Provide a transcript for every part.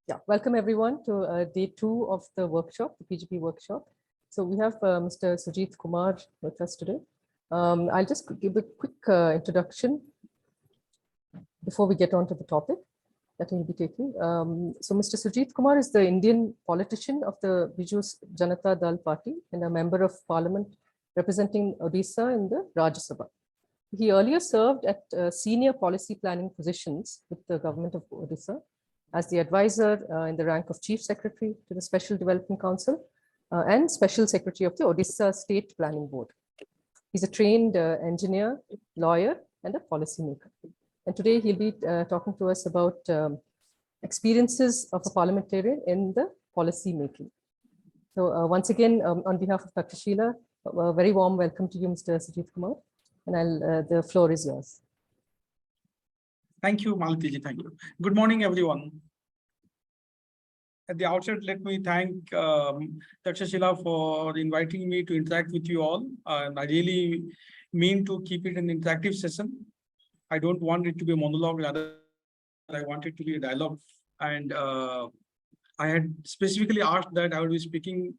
Yeah, welcome everyone to day 2 of the workshop, the PGP workshop. So we have Mr. Sujit Kumar with us today. I'll just give a quick introduction before we get on to the topic that we'll be taking. So Mr. Sujit Kumar is the Indian politician of the Biju Janata Dal Party and a member of parliament representing Odisha in the Rajya Sabha. He earlier served at senior policy planning positions with the government of Odisha as the advisor in the rank of Chief Secretary to the Special Development Council and Special Secretary of the Odisha State Planning Board. He's a trained engineer, lawyer, and a policymaker. And today he'll be talking to us about experiences of a parliamentarian in the policy making. So once again, on behalf of Dr. Sheila, a very warm welcome to you, Mr. Sujit Kumar, and the floor is yours. Thank you, Malatiji. Thank you. Good morning, everyone. At the outset, let me thank Dr. Sheila for inviting me to interact with you all. I really mean to keep it an interactive session. I don't want it to be a monologue, rather I want it to be a dialogue. And I had specifically asked that I would be speaking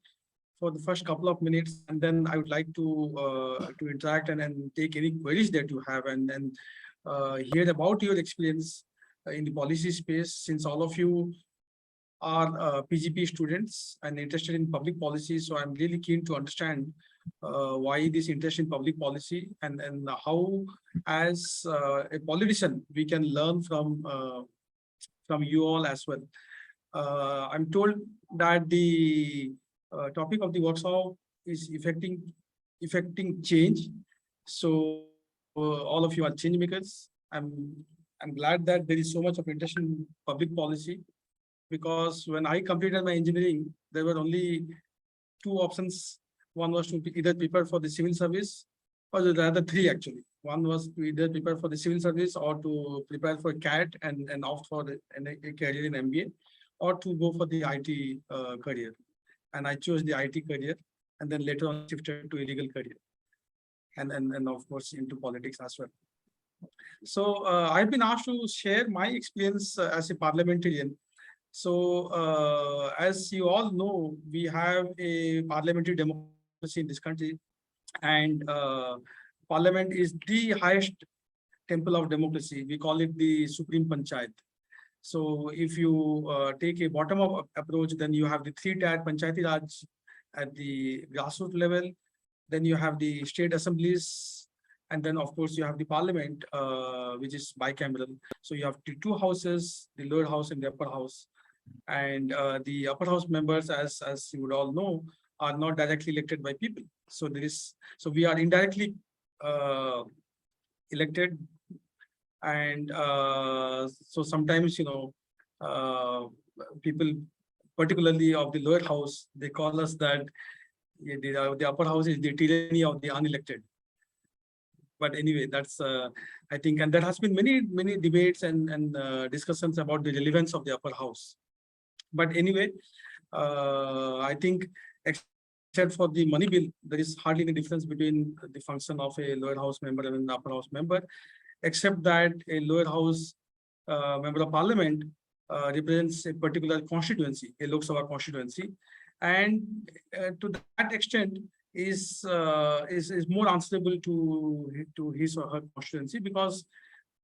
for the first couple of minutes, and then I would like to interact and take any queries that you have, and then hear about your experience in the policy space, since all of you are PGP students and interested in public policy. So I'm really keen to understand why this interest in public policy, and how, as a politician, we can learn from you all as well. I'm told that the topic of the workshop is effecting change. So all of you are change makers. I'm glad that there is so much of interest in public policy, because when I completed my engineering, there were only two options. One was to either prepare for the civil service, or rather three actually. One was to either prepare for the civil service, or to prepare for CAT and opt for a career in MBA, or to go for the IT career. And I chose the IT career, and then later on shifted to a legal career, and of course into politics as well. So I've been asked to share my experience as a parliamentarian. So as you all know, we have a parliamentary democracy in this country, and parliament is the highest temple of democracy. We call it the Supreme Panchayat. So if you take a bottom-up approach, then you have the three-tier Panchayati Raj at the grassroots level. Then you have the state assemblies, and then of course you have the parliament, which is bicameral. So you have the two houses, the lower house and the upper house. And the upper house members, as you would all know, are not directly elected by people. So we are indirectly elected. And so sometimes, people, particularly of the lower house, they call us that the upper house is the tyranny of the unelected. But anyway, that's I think, and there has been many debates and discussions about the relevance of the upper house. But anyway, I think except for the money bill, there is hardly any difference between the function of a lower house member and an upper house member, except that a lower house member of parliament represents a particular constituency, a Lok Sabha constituency, and to that extent is more answerable to his or her constituency, because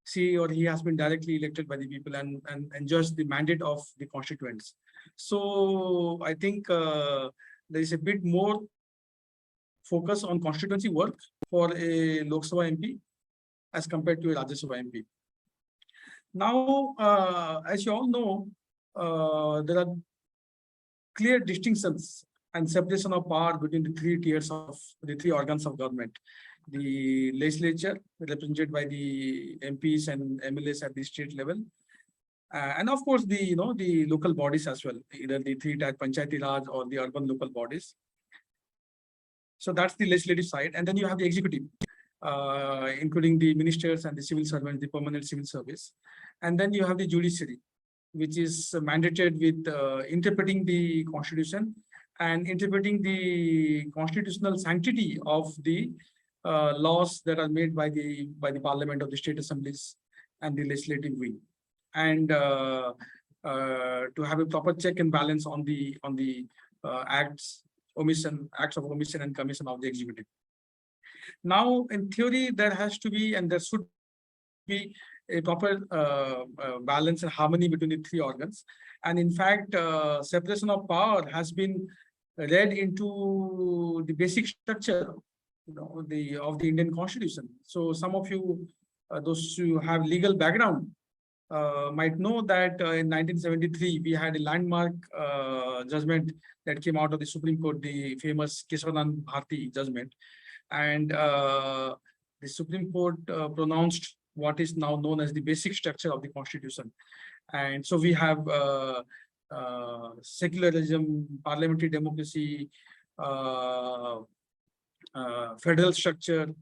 she or he has been directly elected by the people and enjoys the mandate of the constituents. So I think there is a bit more focus on constituency work for a Lok Sabha MP as compared to a Rajya Sabha MP. Now, as you all know, there are clear distinctions and separation of power between the three tiers of the three organs of government. The legislature, represented by the MPs and MLAs at the state level, and of course the the local bodies as well, either the three-tier Panchayati Raj or the urban local bodies. So that's the legislative side, and then you have the executive, including the ministers and the civil servants, the permanent civil service, and then you have the judiciary, which is mandated with interpreting the constitution and interpreting the constitutional sanctity of the laws that are made by the parliament of the state assemblies and the legislative wing. And to have a proper check and balance on the acts of omission and commission of the executive. Now, in theory, there has to be and there should be a proper balance and harmony between the three organs. And in fact, separation of power has been read into the basic structure, of the Indian Constitution. So some of you, those who have legal background, might know that in 1973 we had a landmark judgment that came out of the Supreme Court, the famous Kesavanand Bharti judgment, and the Supreme Court pronounced what is now known as the basic structure of the Constitution. And so we have secularism, parliamentary democracy, federal structure.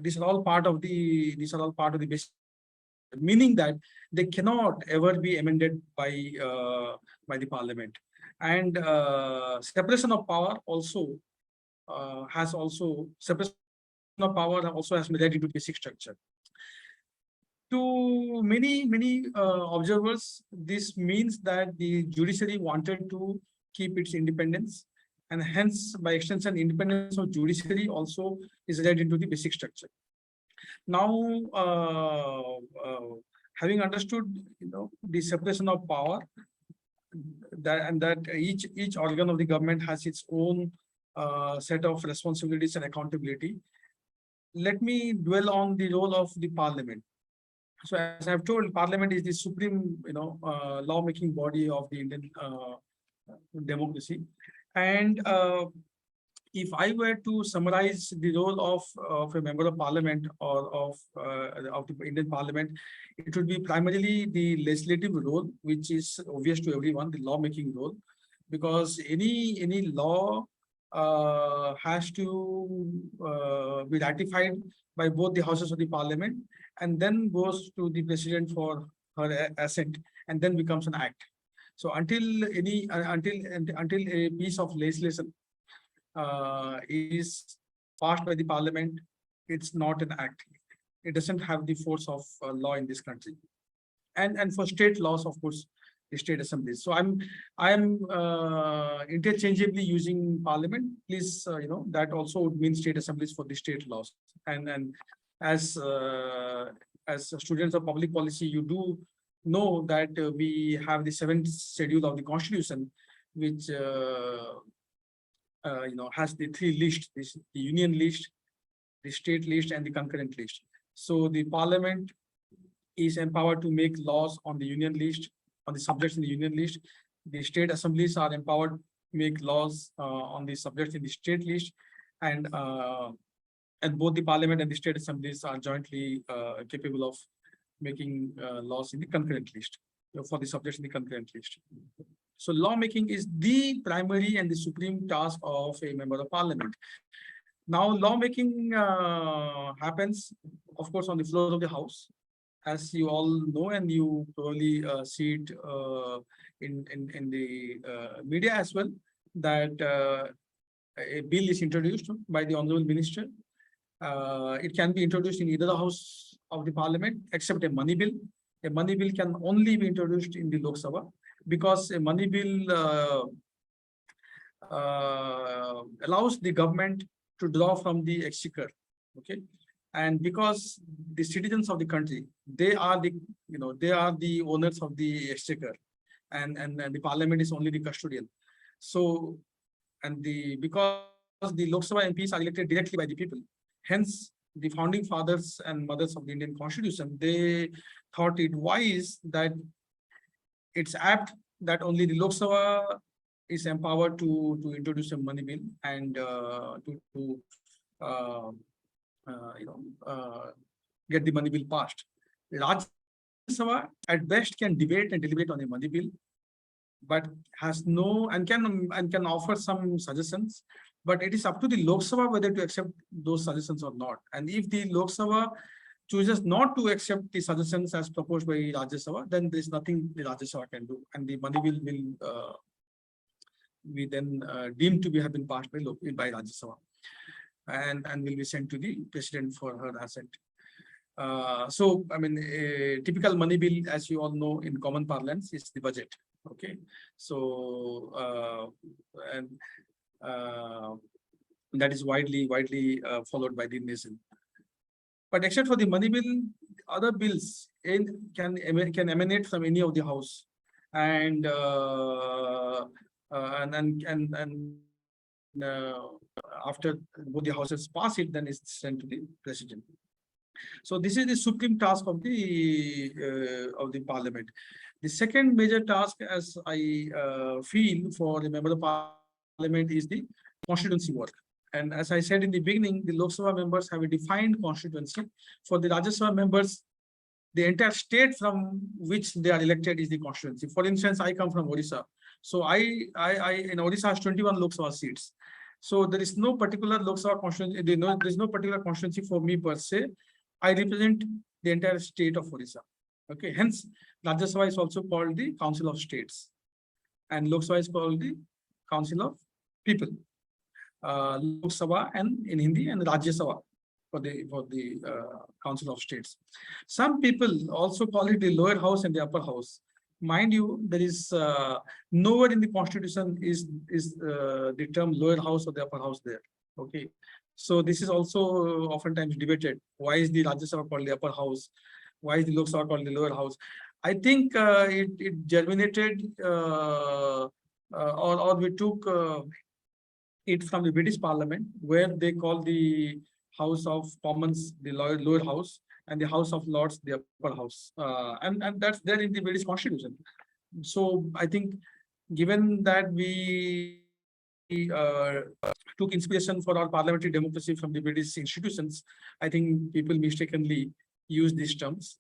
These are all part of the basic, meaning that they cannot ever be amended by the parliament. And separation of power also separation of power also has been read into basic structure. To many observers, this means that the judiciary wanted to keep its independence, and hence, by extension, independence of judiciary also is read into the basic structure. Now, having understood, the separation of power, that each organ of the government has its own set of responsibilities and accountability, let me dwell on the role of the parliament. So, as I've told, Parliament is the supreme, law-making body of the Indian democracy. And if I were to summarize the role of a member of Parliament or of the Indian Parliament, it would be primarily the legislative role, which is obvious to everyone, the law-making role, because any law has to be ratified by both the houses of the Parliament, and then goes to the president for her assent, and then becomes an act. So until a piece of legislation is passed by the Parliament, it's not an act. It doesn't have the force of law in this country. And for state laws, of course, the state assemblies. So I'm interchangeably using Parliament. Please, that also would mean state assemblies for the state laws. And as students of public policy, you do know that we have the 7th schedule of the Constitution, which has the 3 lists: the union list, the state list, and the concurrent list. So the Parliament is empowered to make laws on the union list, on the subjects in the union list. The state assemblies are empowered to make laws on the subjects in the state list, and both the Parliament and the state assemblies are jointly capable of making laws in the concurrent list, for the subjects in the concurrent list. So lawmaking is the primary and the supreme task of a member of Parliament. Now, lawmaking happens, of course, on the floor of the House, as you all know, and you probably see it in the media as well, that a bill is introduced by the Honorable Minister. It can be introduced in either the House of the Parliament, except a money bill. A money bill can only be introduced in the Lok Sabha, because a money bill allows the government to draw from the exchequer. Okay, and because the citizens of the country, they are the owners of the exchequer, and the Parliament is only the custodian. So, because the Lok Sabha MPs are elected directly by the people, hence the founding fathers and mothers of the Indian Constitution, they thought it wise that it's apt that only the Lok Sabha is empowered to introduce a money bill and get the money bill passed. Rajya Sabha at best can debate and deliberate on a money bill, but has no and can offer some suggestions. But it is up to the Lok Sabha whether to accept those suggestions or not. And if the Lok Sabha chooses not to accept the suggestions as proposed by Rajya Sabha, then there is nothing the Rajya Sabha can do, and the money bill will be then deemed to have been passed by Rajya Sabha, and will be sent to the president for her assent. So, I mean, a typical money bill, as you all know, in common parlance, is the budget. Okay, so and that is widely followed by the nation. But except for the money bill, other bills can emanate from any of the house, and after both the houses pass it, then it's sent to the president. So this is the supreme task of the parliament. The second major task, as I feel, for the member of parliament is the constituency work. And as I said in the beginning, the Lok Sabha members have a defined constituency. For the Rajya Sabha members, the entire state from which they are elected is the constituency. For instance, I come from Odisha. So I in Odisha has 21 Lok Sabha seats. So there is no particular Lok Sabha constituency, there is no particular constituency for me per se. I represent the entire state of Odisha. Okay, hence Rajya Sabha is also called the Council of States, and Lok Sabha is called the Council of People. Lok Sabha and in Hindi, and Rajya Sabha for the Council of States. Some people also call it the lower house and the upper house. Mind you, there is nowhere in the constitution is the term lower house or the upper house there. Okay, so this is also oftentimes debated. Why is the Rajya Sabha called the upper house? Why is the Lok Sabha called the lower house? I think it germinated or we took it from the British Parliament, where they call the House of Commons the lower house, and the House of Lords the upper house, and that's there in the British Constitution. So I think, given that we took inspiration for our parliamentary democracy from the British institutions, I think people mistakenly use these terms.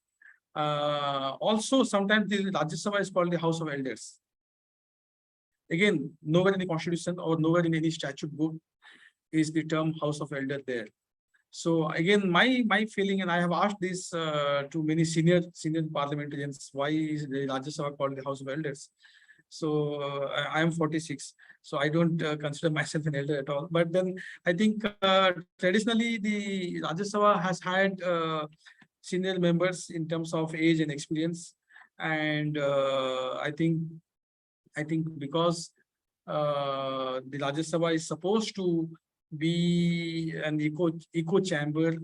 Also, sometimes the Rajya Sabha is called the House of Elders. Again, nowhere in the Constitution or nowhere in any statute book is the term House of Elder there. So again, my feeling, and I have asked this to many senior parliamentarians, why is the Rajya Sabha called the House of Elders? So I am 46, so I don't consider myself an elder at all. But then I think traditionally the Rajya Sabha has had senior members in terms of age and experience, and I think because the Rajya Sabha is supposed to be an echo chamber,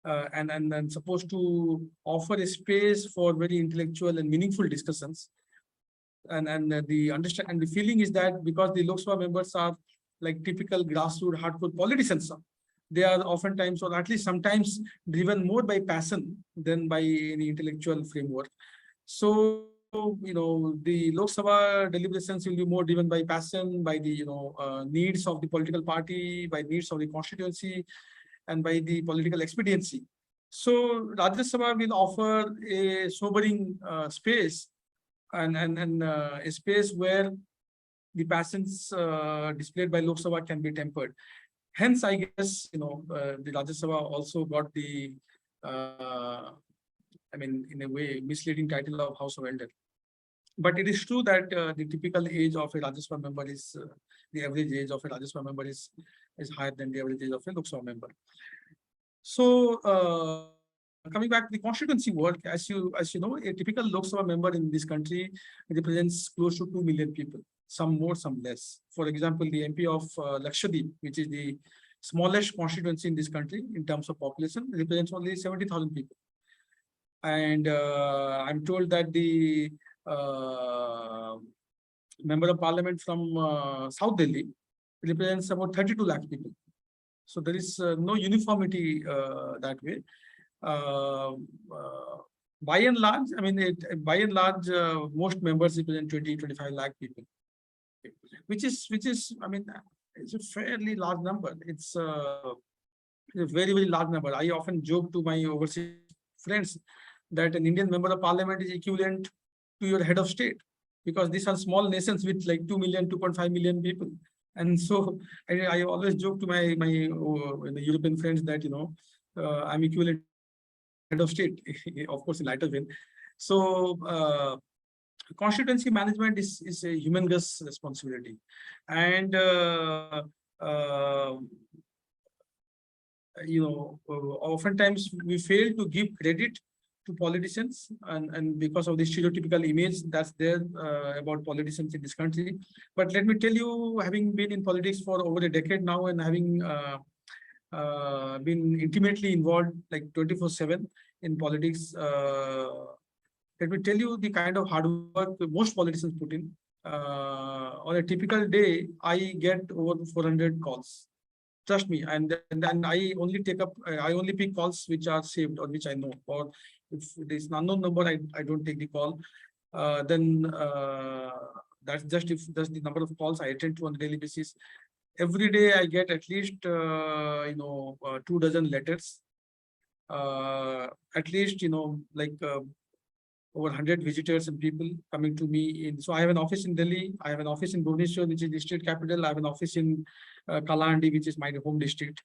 and supposed to offer a space for very intellectual and meaningful discussions. And the understand and the feeling is that because the Lok Sabha members are like typical grassroots hardcore politicians, they are oftentimes, or at least sometimes, driven more by passion than by any intellectual framework. So the Lok Sabha deliberations will be more driven by passion, by the needs of the political party, by needs of the constituency, and by the political expediency. So Rajya Sabha will offer a sobering space, and a space where the passions displayed by Lok Sabha can be tempered. Hence, I guess the Rajya Sabha also got the in a way, misleading title of House of Elder. But it is true that the typical age of a Rajya Sabha member is the average age of a Rajya Sabha member is higher than the average age of a Lok Sabha member. So coming back to the constituency work, as you know, a typical Lok Sabha member in this country represents close to 2 million people, some more, some less. For example, the MP of Lakshadweep, which is the smallest constituency in this country in terms of population, represents only 70,000 people. And I'm told that the member of parliament from South Delhi represents about 32 lakh people. So there is no uniformity that way. By and large, most members represent 20-25 lakh people, which is it's a fairly large number. It's a very, very large number. I often joke to my overseas friends that an Indian member of parliament is equivalent to your head of state, because these are small nations with like 2 million, 2.5 million people. And so I always joke to my European friends that I'm equivalent head of state, of course in lighter vein. So constituency management is a humongous responsibility, and oftentimes we fail to give credit to politicians, and because of the stereotypical image that's there about politicians in this country. But let me tell you, having been in politics for over a decade now and having been intimately involved like 24/7 in politics, let me tell you the kind of hard work most politicians put in. On a typical day, I get over 400 calls. Trust me, and then I only I only pick calls which are saved or which I know. Or if there's an unknown number, I don't take the call. Then that's just if that's the number of calls I attend to on a daily basis. Every day I get at least 2 dozen letters. At least like over 100 visitors and people coming to me in. So I have an office in Delhi. I have an office in Bhubaneswar, which is the state capital. I have an office in Kalahandi, which is my home district.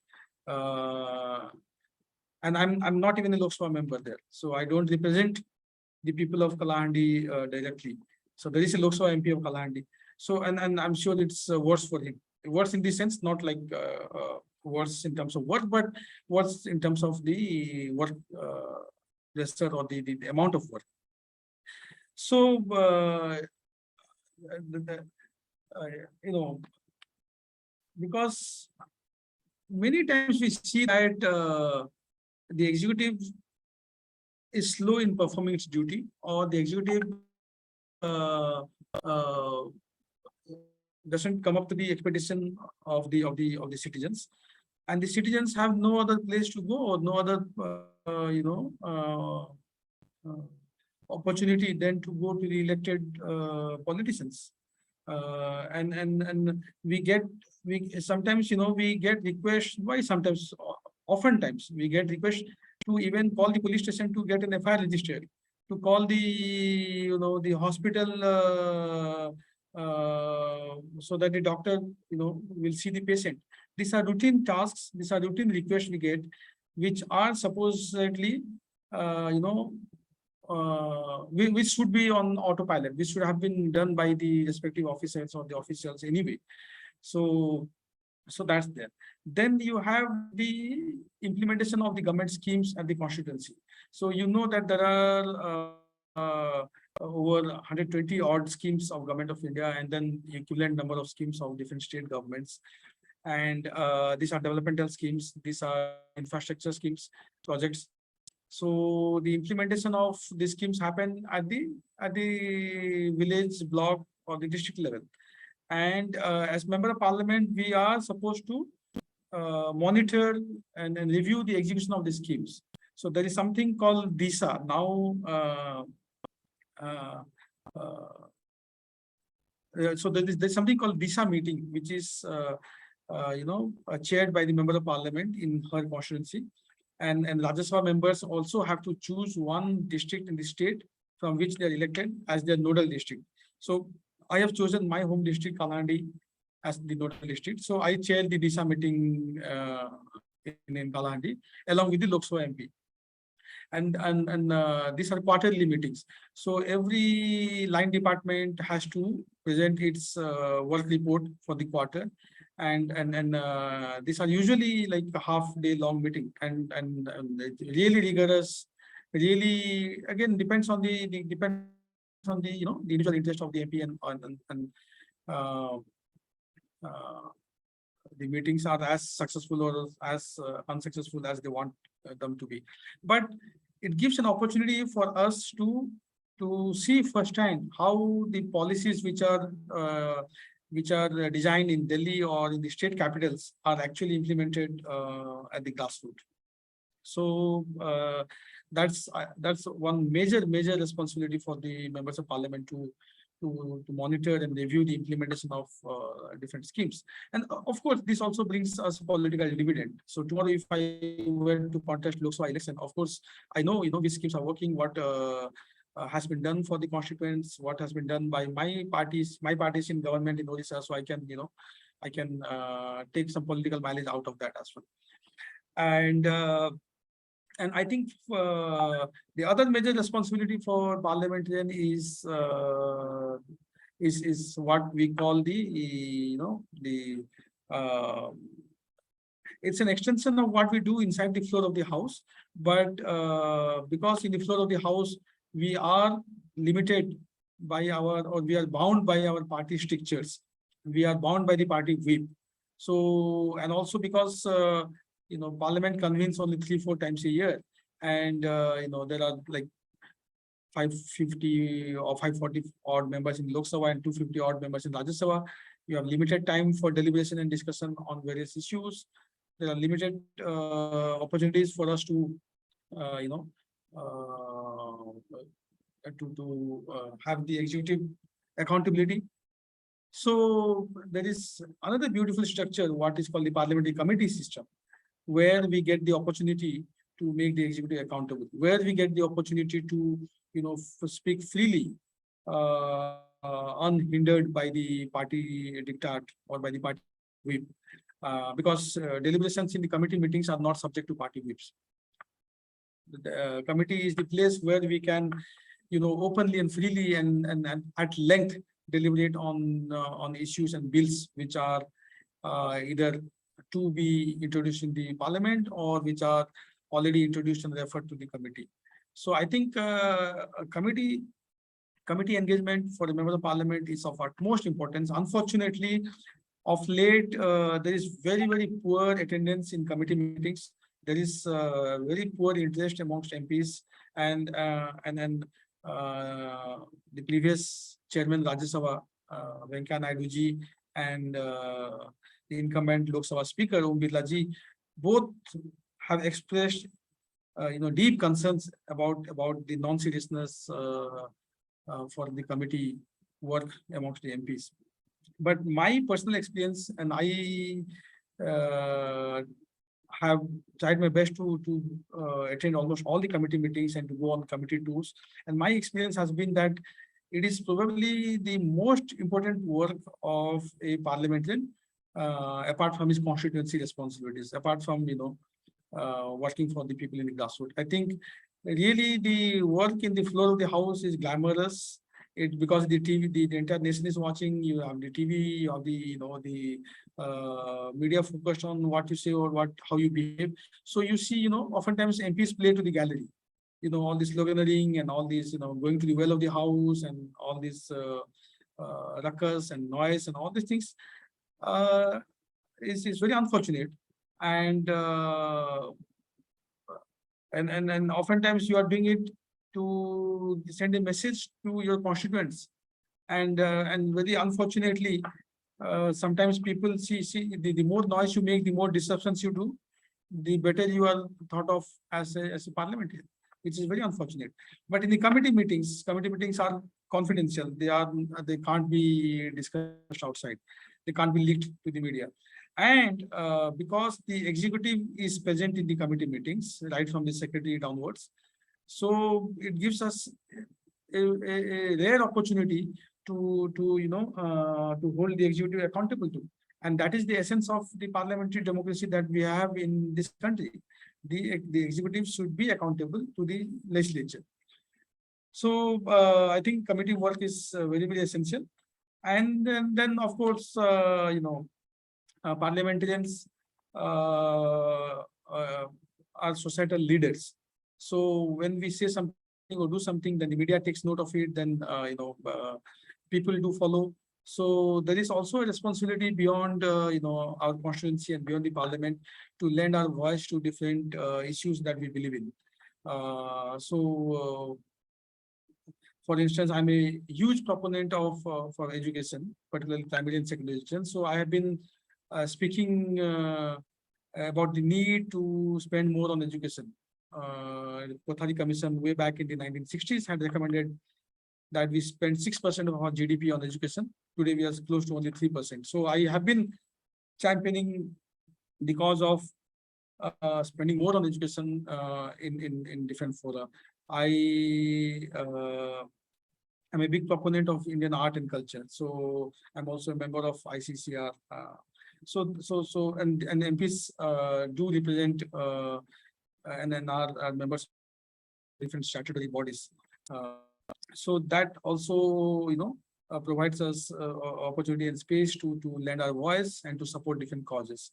And I'm not even a Lok Sabha member there. So I don't represent the people of Kalahandi directly. So there is a Lok Sabha MP of Kalahandi. So, and I'm sure it's worse for him. Worse in the sense, not like worse in terms of work, but worse in terms of the work register or the amount of work. So, because many times we see that the executive is slow in performing its duty, or the executive doesn't come up to the expectation of the citizens, and the citizens have no other place to go or no other opportunity than to go to the elected politicians. And we sometimes we get requests. Why sometimes? Oftentimes we get requests to even call the police station to get an FIR registered, to call the the hospital so that the doctor will see the patient. These are routine tasks. These are routine requests we get, which are supposedly which should be on autopilot, which should have been done by the respective officers or the officials anyway. So that's there. Then you have the implementation of the government schemes at the constituency. So that there are over 120 odd schemes of Government of India, and then equivalent number of schemes of different state governments. And these are developmental schemes. These are infrastructure schemes, projects. So the implementation of these schemes happen at the village, block, or the district level. And as member of parliament, we are supposed to monitor and review the execution of the schemes. So there is something called DISA now. So there's something called DISA meeting, which is chaired by the member of parliament in her constituency. And Rajya Sabha members also have to choose one district in the state from which they are elected as their nodal district. So I have chosen my home district, Kalahandi, as the nodal district. So I chair the DISA meeting in Kalahandi along with the Lok Sabha MP. And these are quarterly meetings. So every line department has to present its work report for the quarter. And these are usually like a half-day long meeting, and really rigorous. Really, again, depends on the individual interest of the MP, and the meetings are as successful or as unsuccessful as they want them to be. But it gives an opportunity for us to see firsthand how the policies which are designed in Delhi or in the state capitals are actually implemented at the grassroots. So that's one major responsibility for the members of parliament to monitor and review the implementation of different schemes. And of course, this also brings us political dividend. So tomorrow, if I were to contest Lok Sabha election, of course, I know which schemes are working, what has been done for the constituents, what has been done by my parties in government in Odisha, so I can take some political mileage out of that as well. And I think the other major responsibility for parliamentarian is what we call the It's an extension of what we do inside the floor of the house. But because in the floor of the house, we are limited by or we are bound by our party strictures. We are bound by the party whip. So, and also because, Parliament convenes only 3-4 times a year. And, there are like 550 or 540 odd members in Lok Sabha and 250 odd members in Rajya Sabha. You have limited time for deliberation and discussion on various issues. There are limited opportunities for us to, have the executive accountability. So there is another beautiful structure, what is called the parliamentary committee system, where we get the opportunity to make the executive accountable, where we get the opportunity to, speak freely, unhindered by the party diktat or by the party whip, because deliberations in the committee meetings are not subject to party whips. The committee is the place where we can, openly and freely and at length deliberate on issues and bills which are either to be introduced in the parliament or which are already introduced and referred to the committee. So I think committee engagement for a member of parliament is of utmost importance. Unfortunately, of late, there is very, very poor attendance in committee meetings. There is very poor interest amongst MPs, and the previous chairman Rajya Sabha, Venkaiah Naidu ji, and the incumbent Lok Sabha Speaker Om Birla ji, both have expressed deep concerns about the non-seriousness for the committee work amongst the MPs. But my personal experience, and I have tried my best to attend almost all the committee meetings and to go on committee tours. And my experience has been that it is probably the most important work of a parliamentarian, apart from his constituency responsibilities, apart from, working for the people in the grassroots. I think really the work in the floor of the house is glamorous. It because the TV, the entire nation is watching. You have the TV, you have the media focused on what you say or how you behave. So you see, oftentimes MPs play to the gallery. All this sloganeering and all these, going to the well of the house and all this ruckus and noise and all these things is very unfortunate. And oftentimes you are doing it to send a message to your constituents, and very unfortunately, sometimes people see the more noise you make, the more disruptions you do, the better you are thought of as a parliamentarian, which is very unfortunate. But in the committee meetings are confidential. They can't be discussed outside. They can't be leaked to the media. And because the executive is present in the committee meetings, right from the secretary downwards, so it gives us a rare opportunity to hold the executive accountable to. And that is the essence of the parliamentary democracy that we have in this country. The executive should be accountable to the legislature. So I think committee work is very, very essential. And then of course, parliamentarians are societal leaders. So when we say something or do something, then the media takes note of it, then people do follow. So there is also a responsibility beyond our constituency and beyond the parliament to lend our voice to different issues that we believe in. For instance, I'm a huge proponent of for education, particularly primary and secondary education. So I have been speaking about the need to spend more on education. Kothari Commission way back in the 1960s had recommended that we spend 6% of our GDP on education. Today we are close to only 3%. So I have been championing the cause of spending more on education in different fora. I am a big proponent of Indian art and culture. So I'm also a member of ICCR. And MPs do represent and then are members of different statutory bodies. So that also, provides us opportunity and space to lend our voice and to support different causes.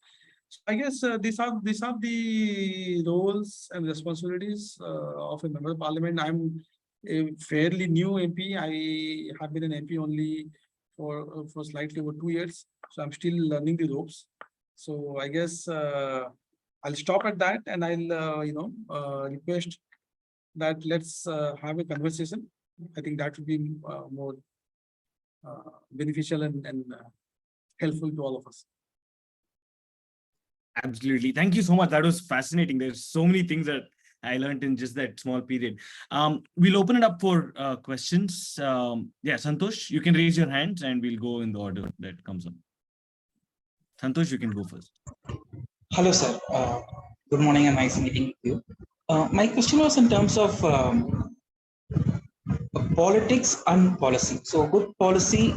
I guess these are the roles and responsibilities of a member of parliament. I'm a fairly new MP. I have been an MP only for slightly over 2 years, so I'm still learning the ropes. So I guess I'll stop at that, and I'll request that let's have a conversation. I think that would be more beneficial and helpful to all of us. Absolutely. Thank you so much. That was fascinating. There's so many things that I learned in just that small period. We'll open it up for questions. Yeah, Santosh, you can raise your hands and we'll go in the order that comes up. Santosh, you can go first. Hello, sir. Good morning and nice meeting you. My question was in terms of politics and policy. So good policy,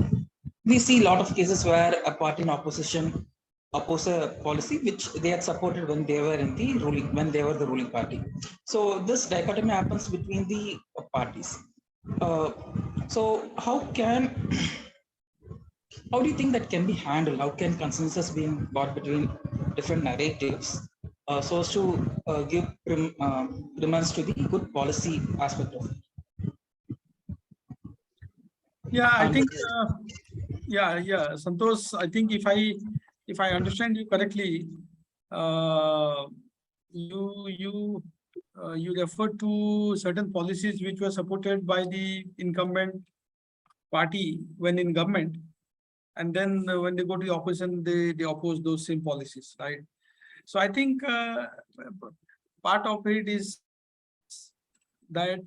we see a lot of cases where a party in opposition oppose a policy which they had supported when they were in the ruling, when they were the ruling party. So this dichotomy happens between the parties. So how do you think that can be handled? How can consensus be brought between different narratives so as to give preeminence to the good policy aspect of it? Yeah, I think, yeah, Santosh, I think if I understand you correctly, you refer to certain policies which were supported by the incumbent party when in government, and then when they go to the opposition, they oppose those same policies, right? So I think part of it is that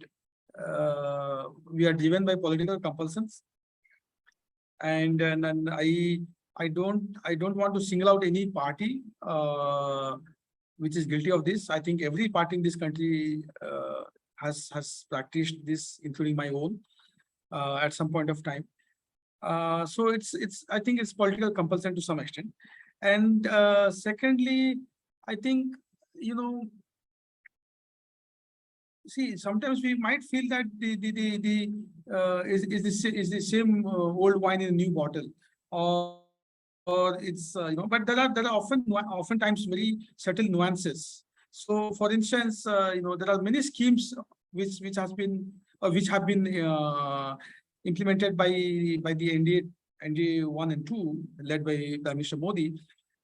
we are driven by political compulsions, and I don't want to single out any party which is guilty of this. I think every party in this country has practiced this, including my own, at some point of time. So I think it's political compulsion to some extent. And secondly, I think, see, sometimes we might feel that is the same old wine in a new bottle, or it's but there are oftentimes very subtle nuances. So, for instance, there are many schemes which have been implemented by the NDA 1 and 2, led by Prime Minister Modi,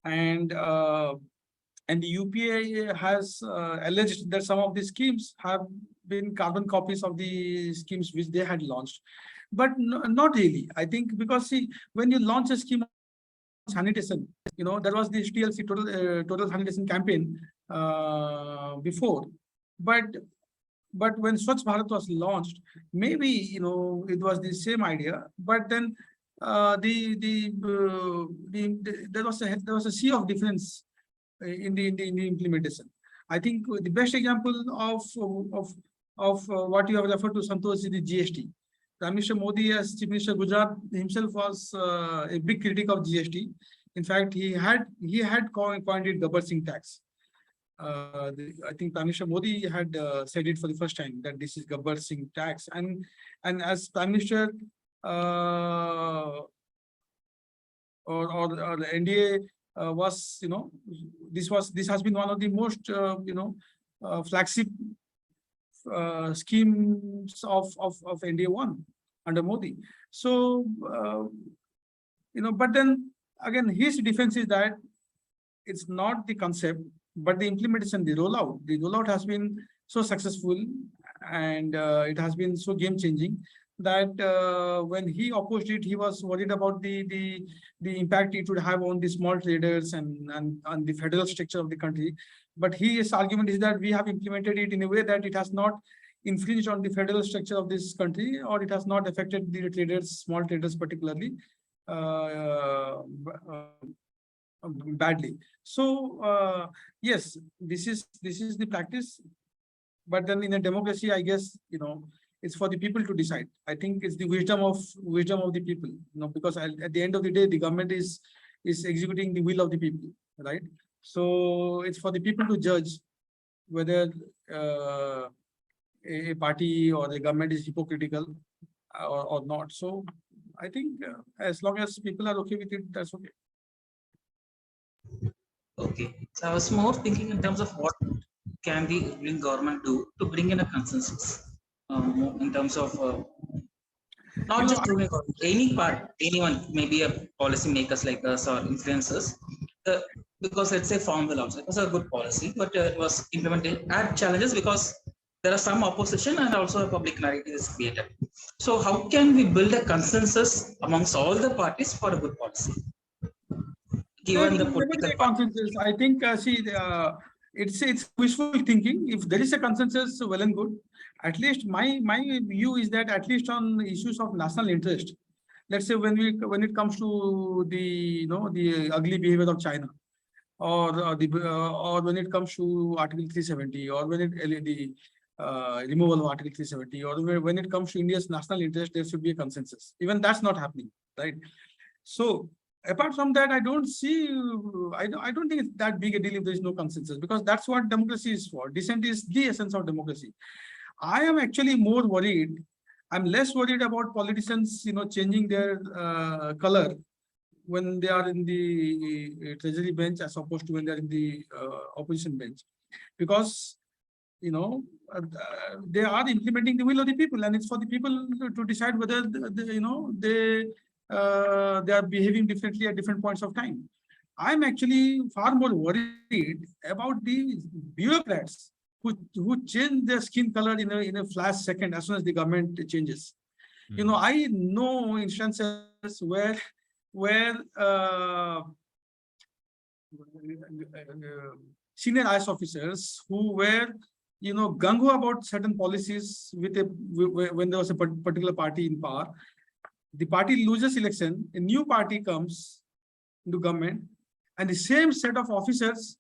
and the UPA has alleged that some of the schemes have been carbon copies of the schemes which they had launched, but not really. I think because, see, when you launch a scheme on sanitation, there was this TLC, total sanitation campaign before, but when Swachh Bharat was launched, maybe it was the same idea, but then there was a sea of difference in the implementation. I think the best example of what you have referred to, Santosh, is the GST. Prime Minister Modi, as Chief Minister Gujarat himself, was a big critic of GST. In fact, he had coined it Gabbar Singh tax. I think Prime Minister Modi had said it for the first time, that this is Gabbar Singh tax, and as Prime Minister or the NDA was, this has been one of the most flagship schemes of NDA 1 under Modi. So but then again, his defense is that it's not the concept, but the implementation, the rollout. The rollout has been so successful, and it has been so game-changing that when he opposed it, he was worried about the impact it would have on the small traders and the federal structure of the country. But his argument is that we have implemented it in a way that it has not infringed on the federal structure of this country, or it has not affected the traders, small traders particularly, badly. So yes, this is the practice, but then in a democracy, I guess it's for the people to decide. I think it's the wisdom of the people, because at the end of the day, the government is executing the will of the people, right? So it's for the people to judge whether a party or the government is hypocritical or not. So I think as long as people are okay with it, that's okay. Okay. So I was more thinking in terms of what can the ruling government do to bring in a consensus in terms of not You know, just ruling government, any part, anyone, maybe a policy makers like us or influencers, uh, because let's say farm bill also, it was a good policy, but it was implemented had challenges because there are some opposition and also a public narrative is created. So how can we build a consensus amongst all the parties for a good policy, there given the will never be political a party? consensus. I think, it's wishful thinking. If there is a consensus, well and good. At least my view is that at least on issues of national interest, let's say when it comes to the ugly behavior of China, or when it comes to Article 370, or when the removal of Article 370, or when it comes to India's national interest, there should be a consensus. Even that's not happening, right? So apart from that, I don't see, I don't think it's that big a deal if there is no consensus, because that's what democracy is for. Dissent is the essence of democracy. I am actually more worried. I'm less worried about politicians, changing their color when they are in the treasury bench as opposed to when they are in the opposition bench, because they are implementing the will of the people, and it's for the people to decide whether they are behaving differently at different points of time. I'm actually far more worried about the bureaucrats who change their skin color in a flash second as soon as the government changes. I know instances where senior IAS officers who were gung-ho about certain policies when there was a particular party in power. The party loses election, a new party comes into government, and the same set of officers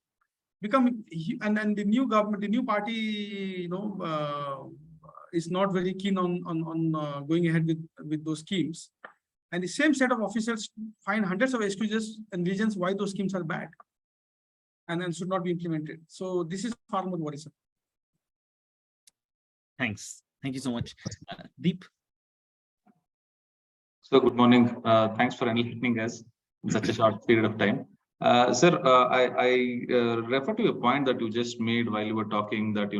become, and the new government, the new party, is not very keen on going ahead with those schemes. And the same set of officers find hundreds of excuses and reasons why those schemes are bad and should not be implemented. So this is far more worrisome. Thanks. Thank you so much. Deep. So good morning. Thanks for enlightening us in such a short period of time. Sir, I refer to a point that you just made while you were talking that,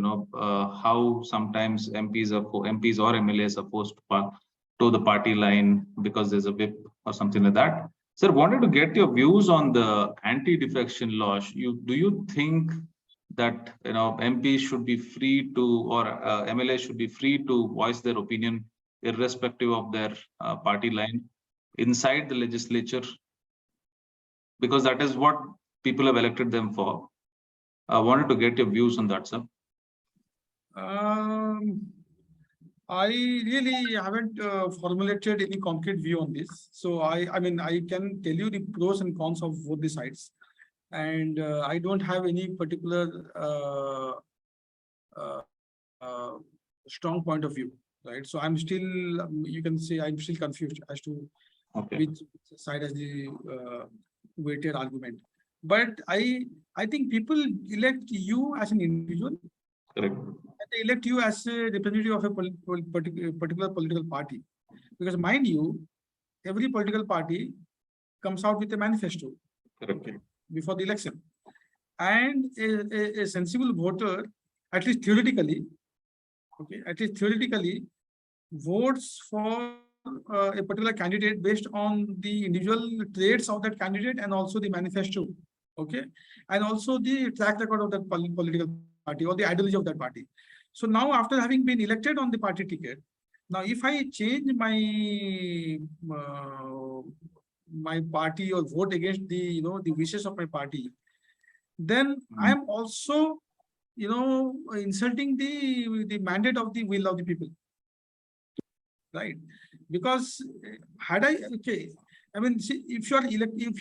how sometimes MPs or MLAs are forced to toe the party line because there's a whip or something like that. Sir, wanted to get your views on the anti-defection law. Do you think that MPs should be free to, or MLAs should be free to voice their opinion irrespective of their party line inside the legislature? Because that is what people have elected them for. I wanted to get your views on that, sir. I really haven't formulated any concrete view on this. So I mean, I can tell you the pros and cons of both the sides. And I don't have any particular strong point of view, right? So I'm still, you can say I'm still confused as to which side has the weighted argument. But I think people elect you as an individual. Correct. And they elect you as a representative of a particular political party. Because mind you, every political party comes out with a manifesto. Correct. Before the election. And a sensible voter, at least theoretically, votes for a particular candidate based on the individual traits of that candidate and also the manifesto, and also the track record of that political party or the ideology of that party. So now, after having been elected on the party ticket, now if I change my party or vote against the the wishes of my party, then I am also insulting the mandate of the will of the people, right? Because had I I mean, see, if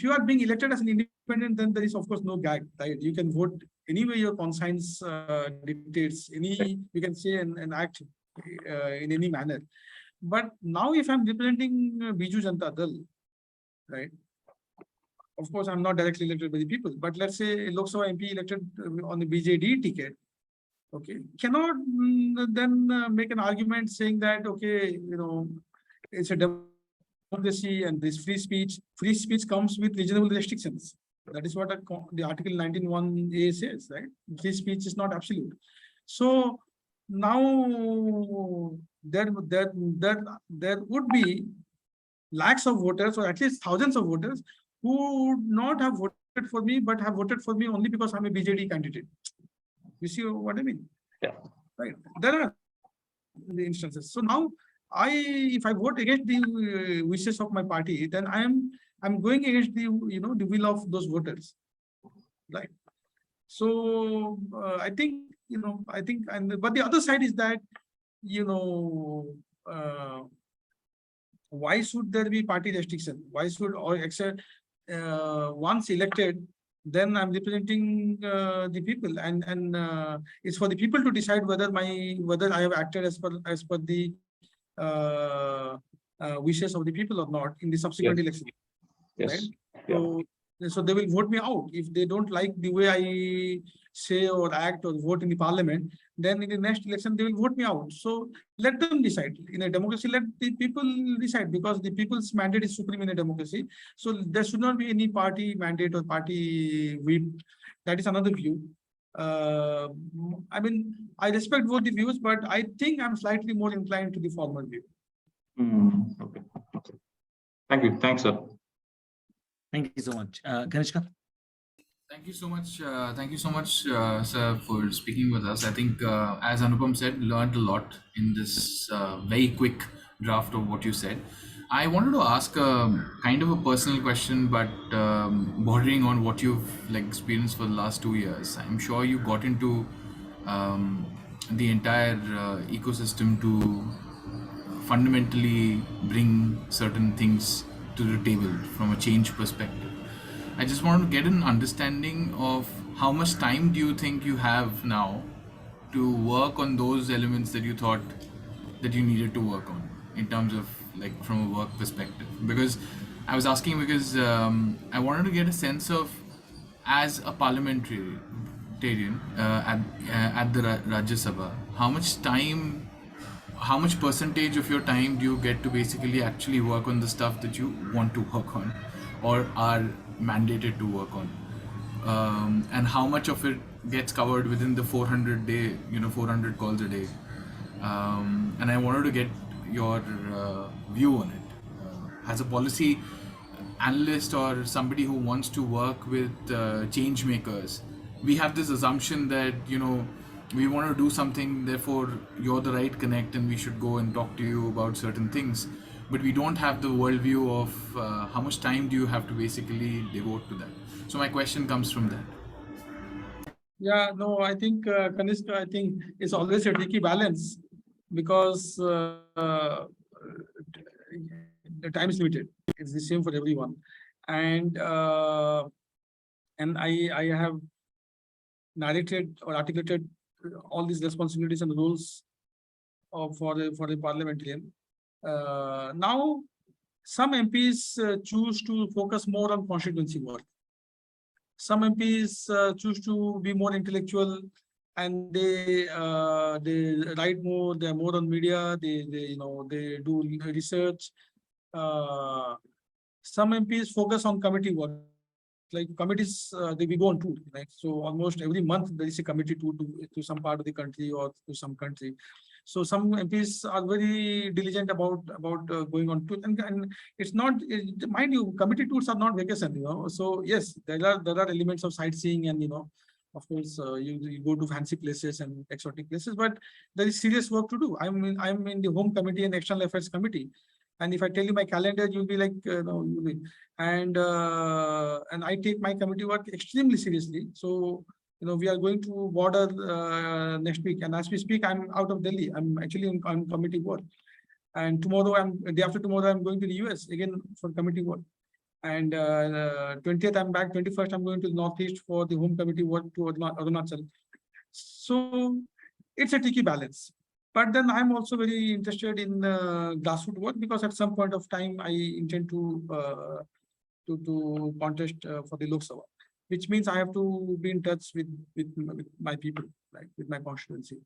you are being elected as an independent, then there is of course no gag, right? You can vote any way your conscience dictates, you can say and act in any manner. But now, if I'm representing Biju Janata Dal, right? Of course, I'm not directly elected by the people, but let's say Lok Sabha MP elected on the BJD ticket, cannot then make an argument saying that, it's a democracy and this free speech. Free speech comes with reasonable restrictions. That is what the Article 19(1)(a) says, right? Free speech is not absolute. So now there would be lakhs of voters, or at least thousands of voters, who would not have voted for me, but have voted for me only because I'm a BJD candidate. You see what I mean? Yeah. Right. There are the instances. So now, if I vote against the wishes of my party, then I'm going against the the will of those voters, right? So I think but the other side is that why should there be party restriction? Why should, or except once elected, then I'm representing the people, and it's for the people to decide whether I have acted as per the wishes of the people or not in the subsequent election. Yes. Right? Yeah. So they will vote me out if they don't like the way I say or act or vote in the parliament. Then in the next election they will vote me out. So let them decide. In a democracy, let the people decide, because the people's mandate is supreme in a democracy. So there should not be any party mandate or party whip. That is another view. I mean, I respect both the views, but I think I'm slightly more inclined to the former view. Okay. Thank you. Thanks, sir. Thank you so much. Kanishka? Thank you so much. Thank you so much, sir, for speaking with us. I think, as Anupam said, learned a lot in this very quick draft of what you said. I wanted to ask kind of a personal question, but bordering on what you've experienced for the last 2 years. I'm sure you got into the entire ecosystem to fundamentally bring certain things to the table from a change perspective. I just want to get an understanding of how much time do you think you have now to work on those elements that you thought that you needed to work on in terms of from a work perspective. Because I was asking because I wanted to get a sense of, as a parliamentarian at the Rajya Sabha, how much percentage of your time do you get to basically actually work on the stuff that you want to work on or are mandated to work on, and how much of it gets covered within the 400 calls a day, and I wanted to get your view on it as a policy analyst or somebody who wants to work with change makers. We have this assumption that we want to do something, therefore you're the right connect and we should go and talk to you about certain things. But we don't have the worldview of how much time do you have to basically devote to that. So my question comes from that. Yeah, no, I think, Kanishka, I think it's always a tricky balance, because the time is limited. It's the same for everyone. And I have narrated or articulated all these responsibilities and roles for a parliamentarian. Now, some MPs choose to focus more on constituency work. Some MPs choose to be more intellectual, and they write more. They are more on media. They do research. Some MPs focus on committee work. Like committees, we go on tour, right? So almost every month there is a committee tour to some part of the country or to some country. So some MPs are very diligent about going on tour, and it's not, mind you, committee tours are not vacation, So yes, there are elements of sightseeing, and of course you go to fancy places and exotic places, but there is serious work to do. I'm in the Home Committee and External Affairs Committee. And if I tell you my calendar, you'll be like, no, and I take my committee work extremely seriously. So, we are going to border next week, and as we speak, I'm out of Delhi. I'm actually on committee work, and day after tomorrow, I'm going to the US again for committee work. And 20th, I'm back. 21st, I'm going to the Northeast for the Home Committee work to Arunachal. So it's a tricky balance. But then I'm also very interested in grassroots work, because at some point of time I intend to contest for the Lok Sabha, which means I have to be in touch with my people, right, with my constituency.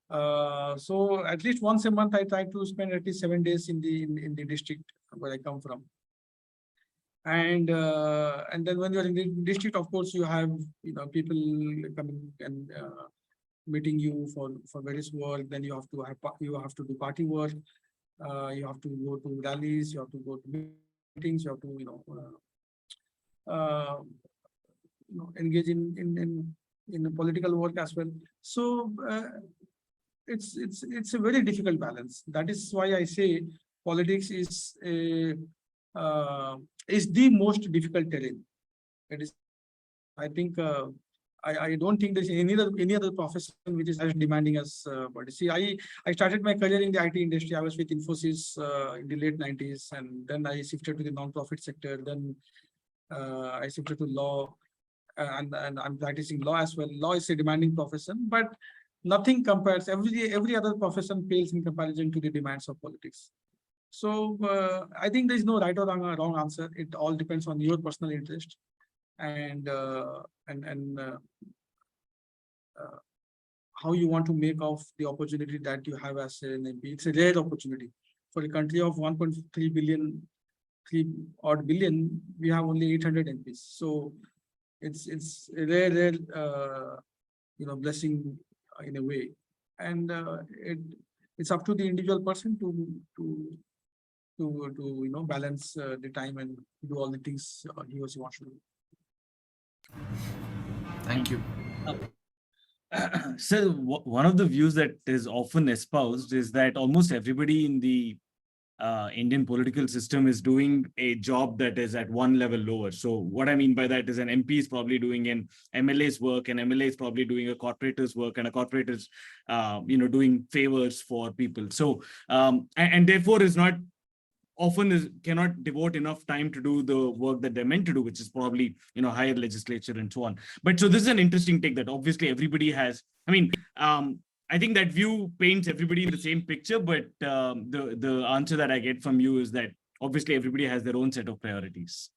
So at least once a month I try to spend at least 7 days in the district where I come from. And then when you're in the district, of course, you have people coming and meeting you for various work. Then you have to do party work. You have to go to rallies. You have to go to meetings. You have to engage in the political work as well. So it's a very difficult balance. That is why I say politics is the most difficult terrain. It is, I think, I don't think there's any other profession which is as demanding as politics. See, I started my career in the IT industry. I was with Infosys in the late 90s, and then I shifted to the non-profit sector. Then I shifted to law, and I'm practicing law as well. Law is a demanding profession, but nothing compares. Every other profession pales in comparison to the demands of politics. So I think there is no right or wrong answer. It all depends on your personal interest and how you want to make of the opportunity that you have as an MP. It's a rare opportunity for a country of 1.3 billion, 3 odd billion. We have only 800 MPs. So it's a rare blessing in a way, and it's up to the individual person to balance the time and do all the things he or she wants to do. Thank you. So one of the views that is often espoused is that almost everybody in the Indian political system is doing a job that is at one level lower. So what I mean by that is an MP is probably doing an MLA's work, and MLA is probably doing a corporator's work, and a corporate is doing favors for people. So and therefore is not often cannot devote enough time to do the work that they're meant to do, which is probably higher legislature and so on. But so this is an interesting take that obviously everybody has. I mean, I think that view paints everybody in the same picture, but the answer that I get from you is that obviously everybody has their own set of priorities.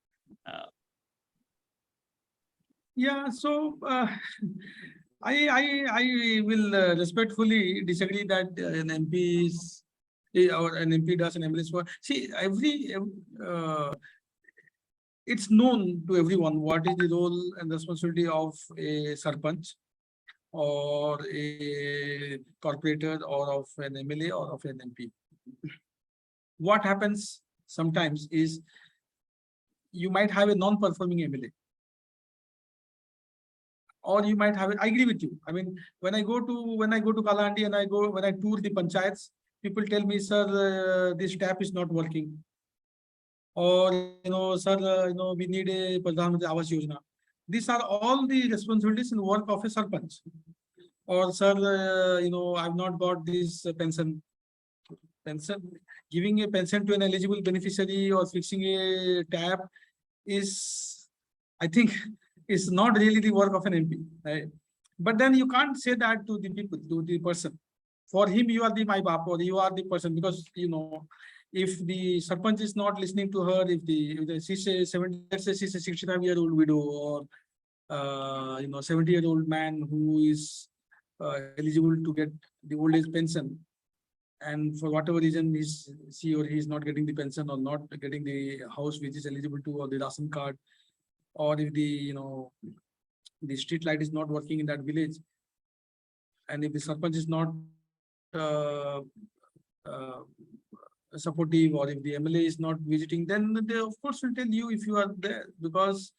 Yeah, so I will respectfully disagree that an MP is or an MP does an MLA's work. See, it's known to everyone what is the role and responsibility of a sarpanch or a corporator or of an MLA or of an MP. What happens sometimes is you might have a non-performing MLA, or you might have it. I agree with you. I mean, when I go to Kalahandi and when I tour the panchayats, people tell me, sir, this tap is not working, or sir, we need a Pradhan Mantri Awas Yojana. These are all the responsibilities and work of a sarpanch. Or sir, I've not got this pension. Giving a pension to an eligible beneficiary or fixing a tap is, I think, is not really the work of an MP. Right? But then you can't say that to the people, to the person. For him, you are the my bap, or you are the person, because if the sarpanch is not listening to her, if she's a 65-year-old widow, or 70-year-old man who is eligible to get the old age pension, and for whatever reason she or he is not getting the pension or not getting the house which is eligible to, or the ration card, or if the street light is not working in that village, and if the sarpanch is not supportive, or if the MLA is not visiting, then they of course will tell you if you are there, because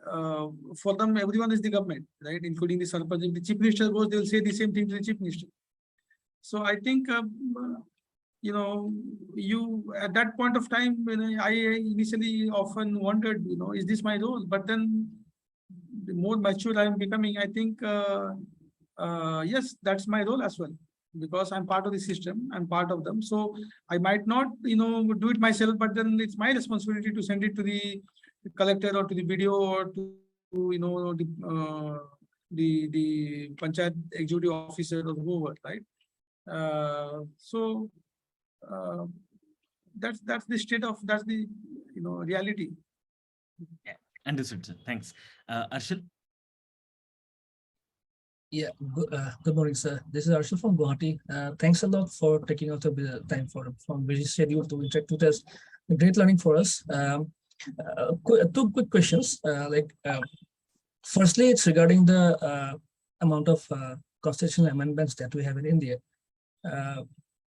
for them everyone is the government, right? Including the sarpanch. If the chief minister goes, they will say the same thing to the chief minister. So I think you at that point of time, I initially often wondered, is this my role? But then the more mature I am becoming, I think yes, that's my role as well, because I'm part of the system, I'm part of them. So I might not, do it myself, but then it's my responsibility to send it to the collector or to the BDO or to, the panchayat executive officer or whoever, right? So that's the state of, that's the, reality. Yeah, understood, sir. Thanks. Arshil? Yeah, good morning, sir. This is Arshil from Guwahati. Thanks a lot for taking out the time from busy schedule to interact with us. Great learning for us. Two quick questions. Firstly, it's regarding the amount of constitutional amendments that we have in India.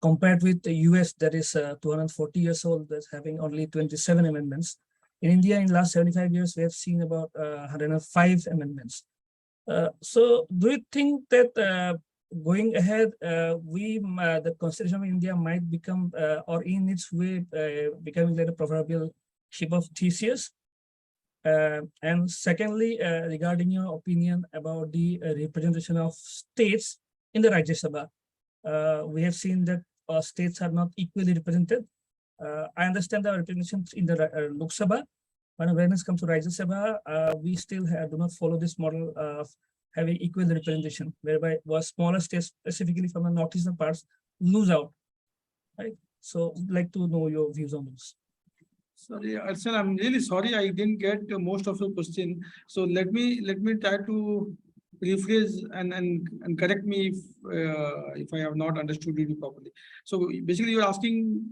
Compared with the US, that is 240 years old, that's having only 27 amendments. In India, in the last 75 years, we have seen about 105 amendments. So do you think that going ahead, the Constitution of India might become, or in its way, becoming like a proverbial ship of Theseus? And secondly, regarding your opinion about the representation of states in the Rajya Sabha, we have seen that states are not equally represented. I understand the representation in the Lok Sabha, but when it comes to Rajya Sabha, we still do not follow this model of having equal representation, whereby smaller states, specifically from the northeastern parts, lose out. Right. So, I'd like to know your views on this. Sorry, Arshal, I'm really sorry I didn't get most of your question. So let me try to rephrase and correct me if I have not understood you properly. So basically, you're asking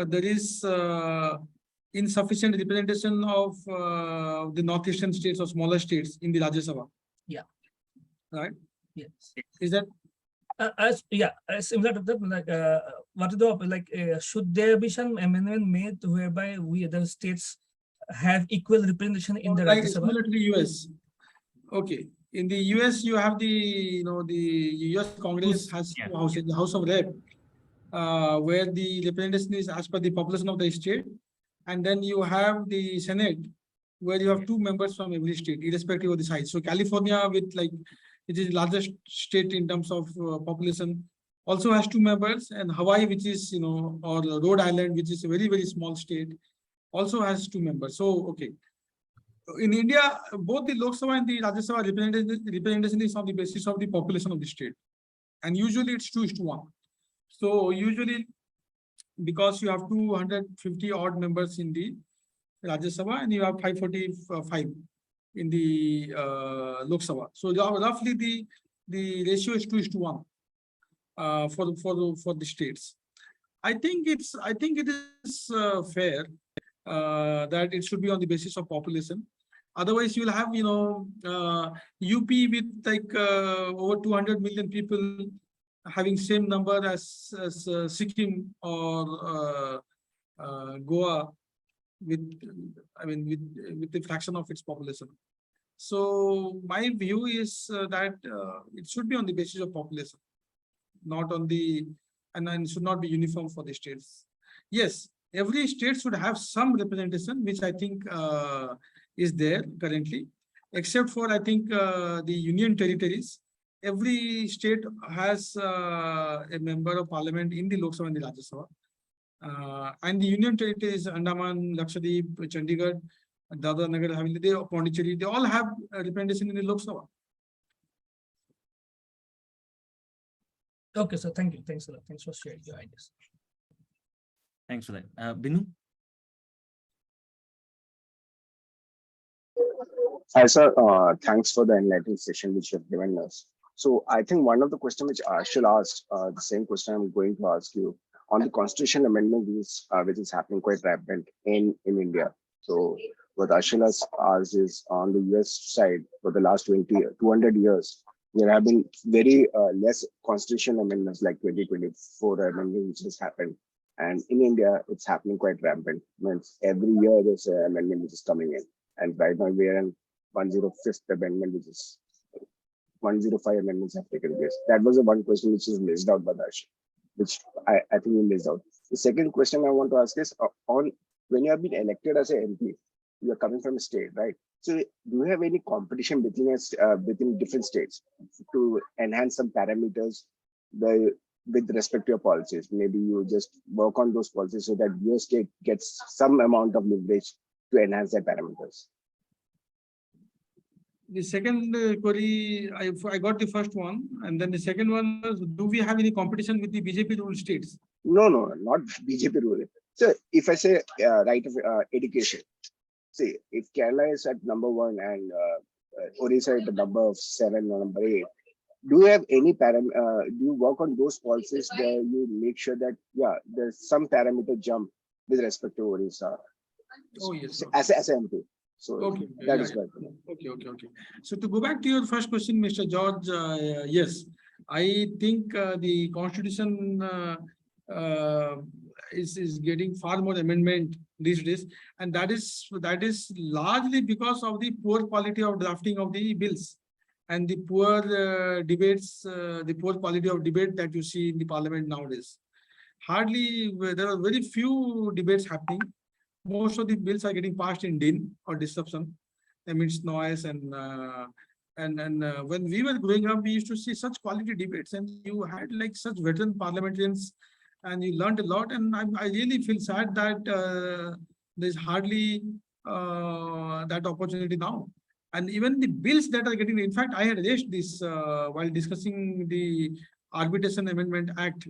there is insufficient representation of the northeastern states or smaller states in the Rajya Sabha. Yeah. Right. Yes. Is that? Similar to that, what is the should there be some amendment made whereby the states have equal representation in the Rajya Sabha? Similar to the US. Okay. In the US, you have the US Congress has two houses, the House of Rep, where the representation is as per the population of the state, and then you have the Senate, where you have two members from every state, irrespective of the size. So California, with it is the largest state in terms of population, also has two members, and Hawaii, which is or Rhode Island, which is a very, very small state, also has two members. So okay. In India, both the Lok Sabha and the Rajya Sabha representation is on the basis of the population of the state. And usually it's 2:1. So usually, because you have 250 odd members in the Rajya Sabha and you have 545 in the Lok Sabha. So roughly the ratio is 2:1 for the states. I think it is fair that it should be on the basis of population. Otherwise, you'll have UP with over 200 million people having same number as Sikkim or Goa with the fraction of its population. So my view is that it should be on the basis of population, not on the and should not be uniform for the states. Yes, every state should have some representation, which I think is there currently, except for I think the union territories. Every state has a member of parliament in the Lok Sabha and the Rajya Sabha. And the union territories, Andaman, Lakshadweep, Chandigarh, Dadra Nagar Haveli, Pondicherry, they all have representation in the Lok Sabha. Okay, so thank you. Thanks a lot. Thanks for sharing your ideas. Thanks for that. Binu? Hi, sir. Thanks for the enlightening session which you have given us. So I think one of the questions which Arshal asked, the same question I'm going to ask you on the constitution amendment which is happening quite rampant in India. So what Arshal has asked is on the US side for the last 200 years, there have been very less constitution amendments like 2024 amendment which has happened. And in India, it's happening quite rampant. Means every year there's an amendment which is coming in. And right now we are in 105th amendment, which is 105 amendments have taken place. That was the one question which is missed out by Arshal, which I think we missed out. The second question I want to ask is on when you have been elected as an MP, you are coming from a state, right? So do you have any competition between us within different states to enhance some parameters with respect to your policies? Maybe you just work on those policies so that your state gets some amount of leverage to enhance their parameters. The second query, I got the first one, and then the second one was, do we have any competition with the BJP ruled states? No, not BJP rule. So if I say right of education, see, if Kerala is at number 1 and Odisha at number 7 or number 8, do you have any do you work on those policies where you make sure that there's some parameter jump with respect to Odisha Oh, yes. as a MP. So Okay. that yeah, is yeah. right. Okay. So to go back to your first question, Mr. George, yes, I think the Constitution is getting far more amendment these days, and that is largely because of the poor quality of drafting of the bills and the poor debates, the poor quality of debate that you see in the Parliament nowadays. Hardly there are very few debates happening. Most of the bills are getting passed in din or disruption amidst noise and when we were growing up, we used to see such quality debates, and you had like such veteran parliamentarians, and you learned a lot. And I really feel sad that there's hardly that opportunity now. And even the bills that are getting, in fact, I had raised this while discussing the Arbitration Amendment Act.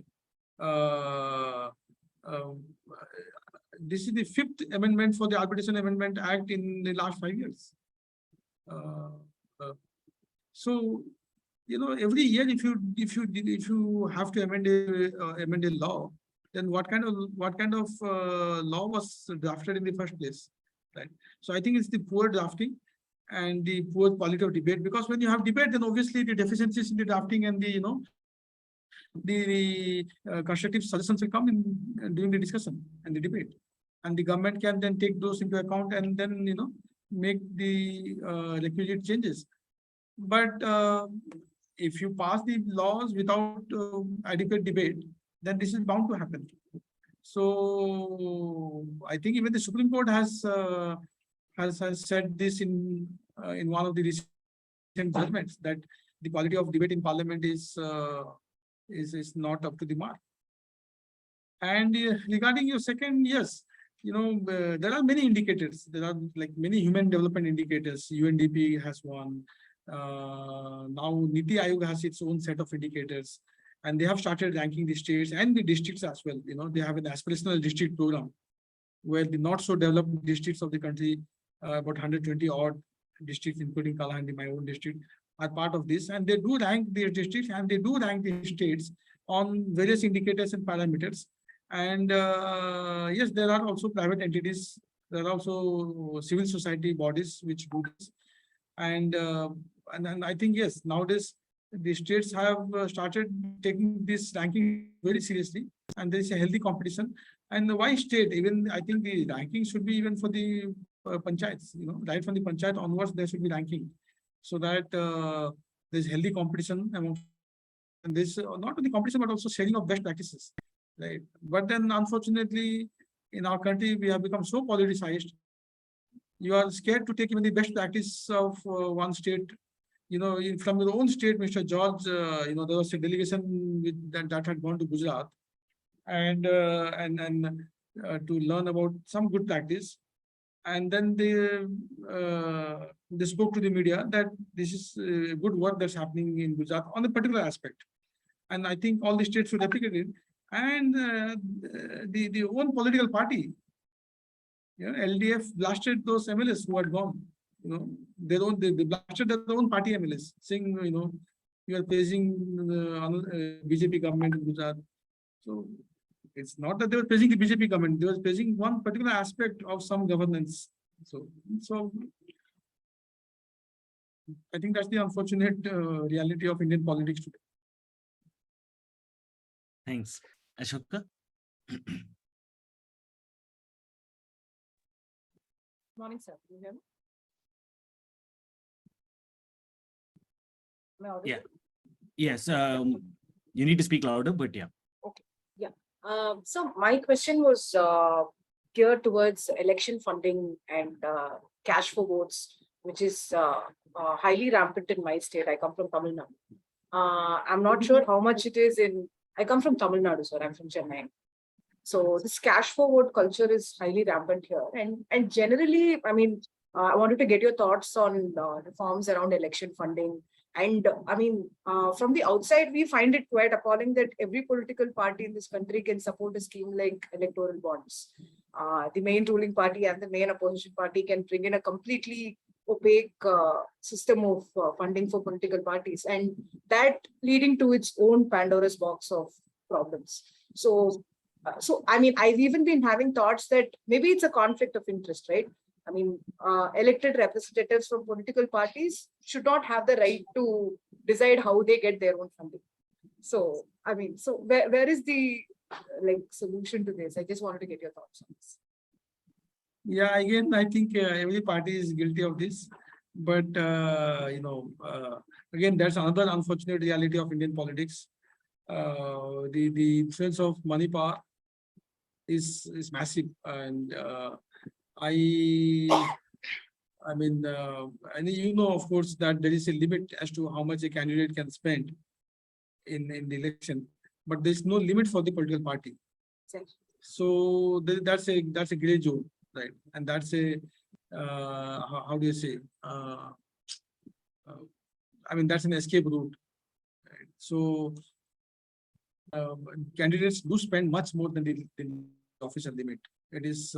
This is the 5th amendment for the Arbitration Amendment Act in the last 5 years. So, you know, every year if you have to amend a law, then what kind of law was drafted in the first place, right? So I think it's the poor drafting and the poor quality of debate, because when you have debate, then obviously the deficiencies in the drafting and the constructive suggestions will come in during the discussion and the debate, and the government can then take those into account and then make the requisite changes. But if you pass the laws without adequate debate, then this is bound to happen. So I think even the Supreme Court has said this in one of the recent judgments, that the quality of debate in Parliament is not up to the mark. And regarding your second, yes, there are many indicators. There are like many human development indicators. UNDP has one. Now Niti Aayog has its own set of indicators, and they have started ranking the states and the districts as well. They have an aspirational district program where the not so developed districts of the country, about 120 odd districts, including Kalahandi, my own district, are part of this, and they do rank their districts and they do rank the states on various indicators and parameters. And yes, there are also private entities. There are also civil society bodies which do this. And I think, yes, nowadays the states have started taking this ranking very seriously, and there is a healthy competition. And why state? Even I think the ranking should be even for the panchayats, right from the panchayat onwards, there should be ranking, so that there's healthy competition among, and this not only competition but also sharing of best practices, right? But then unfortunately in our country we have become so politicized. You are scared to take even the best practice of one state. From your own state, Mr. George, there was a delegation that had gone to Gujarat and to learn about some good practice. And then they spoke to the media that this is good work that's happening in Gujarat on a particular aspect. And I think all the states should replicate it. And the own political party, LDF blasted those MLAs who had gone. They blasted their own party MLAs, saying, you are praising BJP government in Gujarat. So it's not that they were praising the BJP government; they were praising one particular aspect of some governance. So I think that's the unfortunate reality of Indian politics today. Thanks, Ashoka. Morning, sir. Can you hear me? Am I audible? Yeah. Yes. You need to speak louder, but yeah. Okay. Yeah. So my question was geared towards election funding and cash for votes, which is highly rampant in my state. I come from Tamil Nadu. I'm not sure how much it is in. I come from Tamil Nadu, sir. I'm from Chennai. So this cash for vote culture is highly rampant here, and generally, I mean, I wanted to get your thoughts on reforms around election funding. And I mean, from the outside, we find it quite appalling that every political party in this country can support a scheme like electoral bonds. The main ruling party and the main opposition party can bring in a completely opaque system of funding for political parties, and that leading to its own Pandora's box of problems. So So, I mean, I've even been having thoughts that maybe it's a conflict of interest, right? I mean, elected representatives from political parties should not have the right to decide how they get their own funding. So, I mean, so where is the solution to this? I just wanted to get your thoughts on this. Yeah, again, I think every party is guilty of this. But, again, that's another unfortunate reality of Indian politics. The influence of money power is massive. And I mean, and of course, that there is a limit as to how much a candidate can spend in the election, but there's no limit for the political party. Exactly. So that's a gray zone, right? And that's a how do you say? I mean, that's an escape route. Right? So candidates do spend much more than the official limit. It is,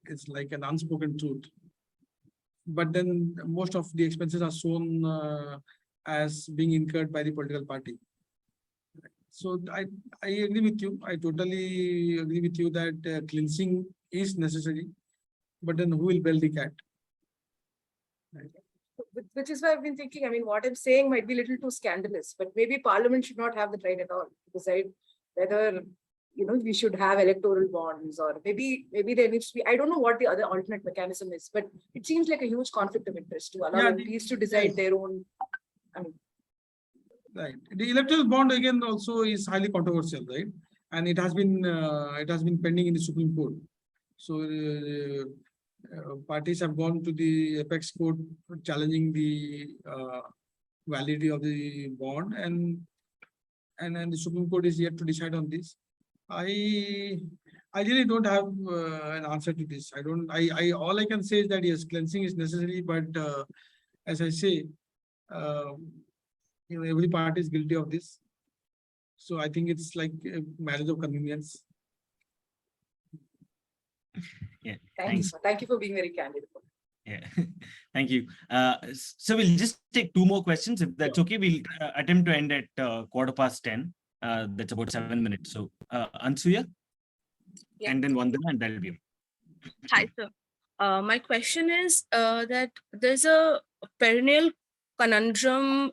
it's like an unspoken truth. But then most of the expenses are shown as being incurred by the political party. So I agree with you. I totally agree with you that cleansing is necessary. But then who will bail the cat? Right. Which is why I've been thinking, I mean, what I'm saying might be a little too scandalous, but maybe Parliament should not have the right at all to decide whether, we should have electoral bonds, or maybe there needs to be, I don't know what the other alternate mechanism is, but it seems like a huge conflict of interest to allow MPs to decide their own. Right. The electoral bond again also is highly controversial, right? And it has been pending in the Supreme Court. So parties have gone to the apex court challenging the validity of the bond, and the Supreme Court is yet to decide on this. I really don't have an answer to this. All I can say is that yes, cleansing is necessary, but as I say, every party is guilty of this. So I think it's like a marriage of convenience. Yeah. Thank you, sir. Thank you for being very candid. Yeah, thank you. So we'll just take 2 more questions. If that's okay, we'll attempt to end at 10:15. That's about 7 minutes. So Ansuya, and then Vandana, and that'll be. Hi, sir. My question is that there's a perennial conundrum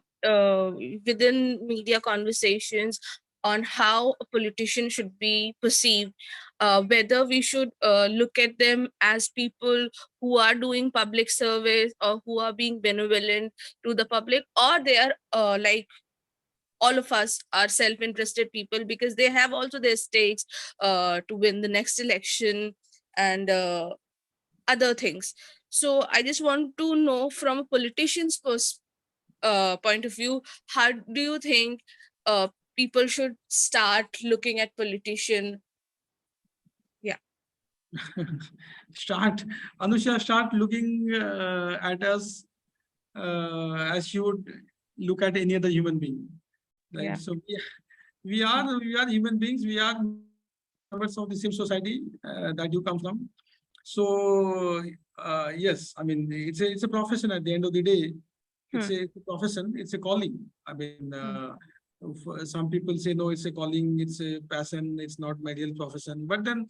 within media conversations on how a politician should be perceived, whether we should look at them as people who are doing public service or who are being benevolent to the public, or they are like all of us are self-interested people because they have also their stakes to win the next election and other things. So I just want to know from a politician's point of view, how do you think people should start looking at politician? Yeah. Anusha, start looking at us as you would look at any other human being. Right? Yeah. So we are human beings. We are members of the same society that you come from. So yes, I mean, it's a profession at the end of the day. It's a profession. It's a calling. I mean, some people say no, it's a calling. It's a passion. It's not my real profession. But then,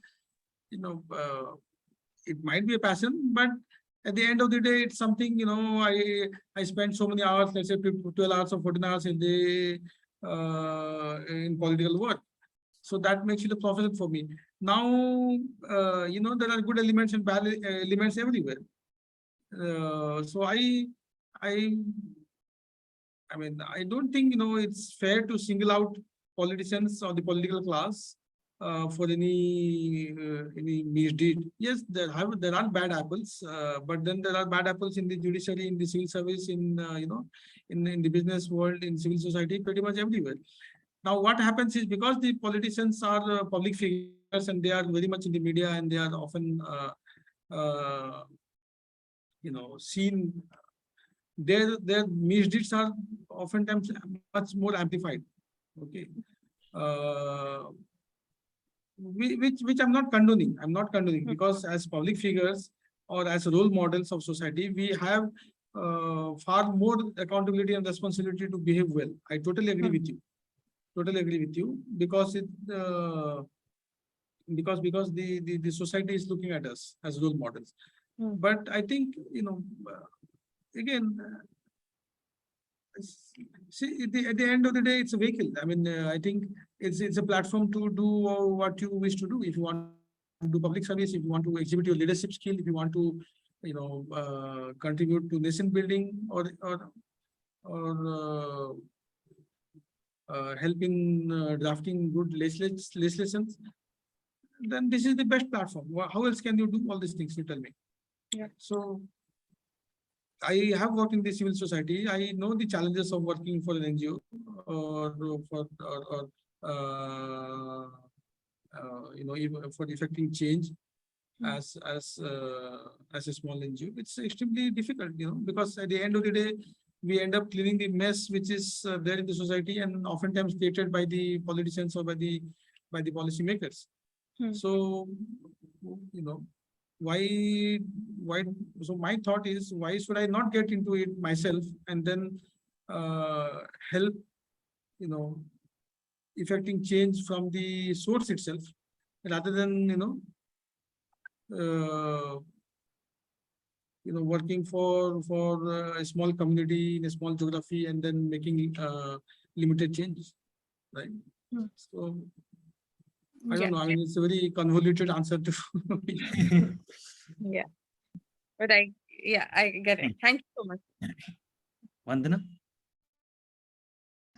it might be a passion. But at the end of the day, it's something. I spend so many hours, let's say 12 hours or 14 hours a day in political work. So that makes it a profession for me. Now, there are good elements and bad elements everywhere. So I mean, I don't think, it's fair to single out politicians or the political class for any misdeed. Yes, there are bad apples, but then there are bad apples in the judiciary, in the civil service, in the business world, in civil society, pretty much everywhere. Now, what happens is because the politicians are public figures and they are very much in the media and they are often, seen, their misdeeds are oftentimes much more amplified. Okay, which I'm not condoning. I'm not condoning because as public figures or as role models of society, we have far more accountability and responsibility to behave well. I totally agree with you. totally agree with you, because because the society is looking at us as role models. But I think, again, see, at the end of the day, it's a vehicle. I mean, I think it's a platform to do what you wish to do. If you want to do public service, if you want to exhibit your leadership skill, if you want to, contribute to nation building, or help in drafting good legislations, then this is the best platform. How else can you do all these things? You tell me. Yeah. So I have worked in the civil society. I know the challenges of working for an NGO or even for effecting change as a small NGO. It's extremely difficult, because at the end of the day, we end up cleaning the mess which is there in the society, and oftentimes created by the politicians or by the policymakers. So, why? So my thought is, why should I not get into it myself and then help, effecting change from the source itself, rather than working for a small community in a small geography and then making limited changes, right? So I don't know. I mean, it's a very convoluted answer to. Yeah, but I get it. Thank you so much. Vandana?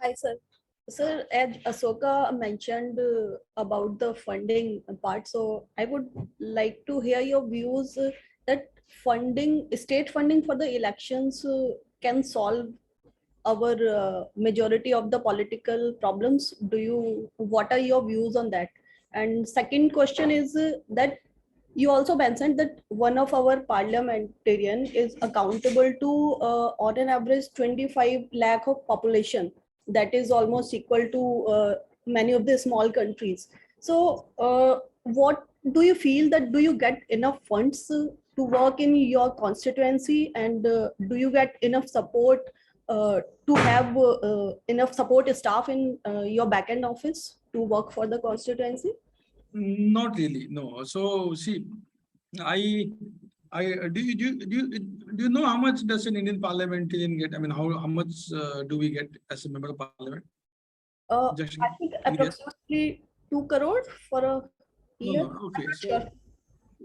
Hi, sir. Sir, as Asoka mentioned about the funding part, so I would like to hear your views that state funding for the elections can solve our majority of the political problems. What are your views on that? And second question is that you also mentioned that one of our parliamentarian is accountable to on an average 25 lakh of population. That is almost equal to many of the small countries. So what do you feel, that do you get enough funds to work in your constituency, and do you get enough support to have enough support staff in your backend office to work for the constituency? Not really, no. So see, do you know how much does an Indian parliamentarian get? I mean, how much do we get as a member of parliament? I think approximately 2 crore for a year. No, okay. So,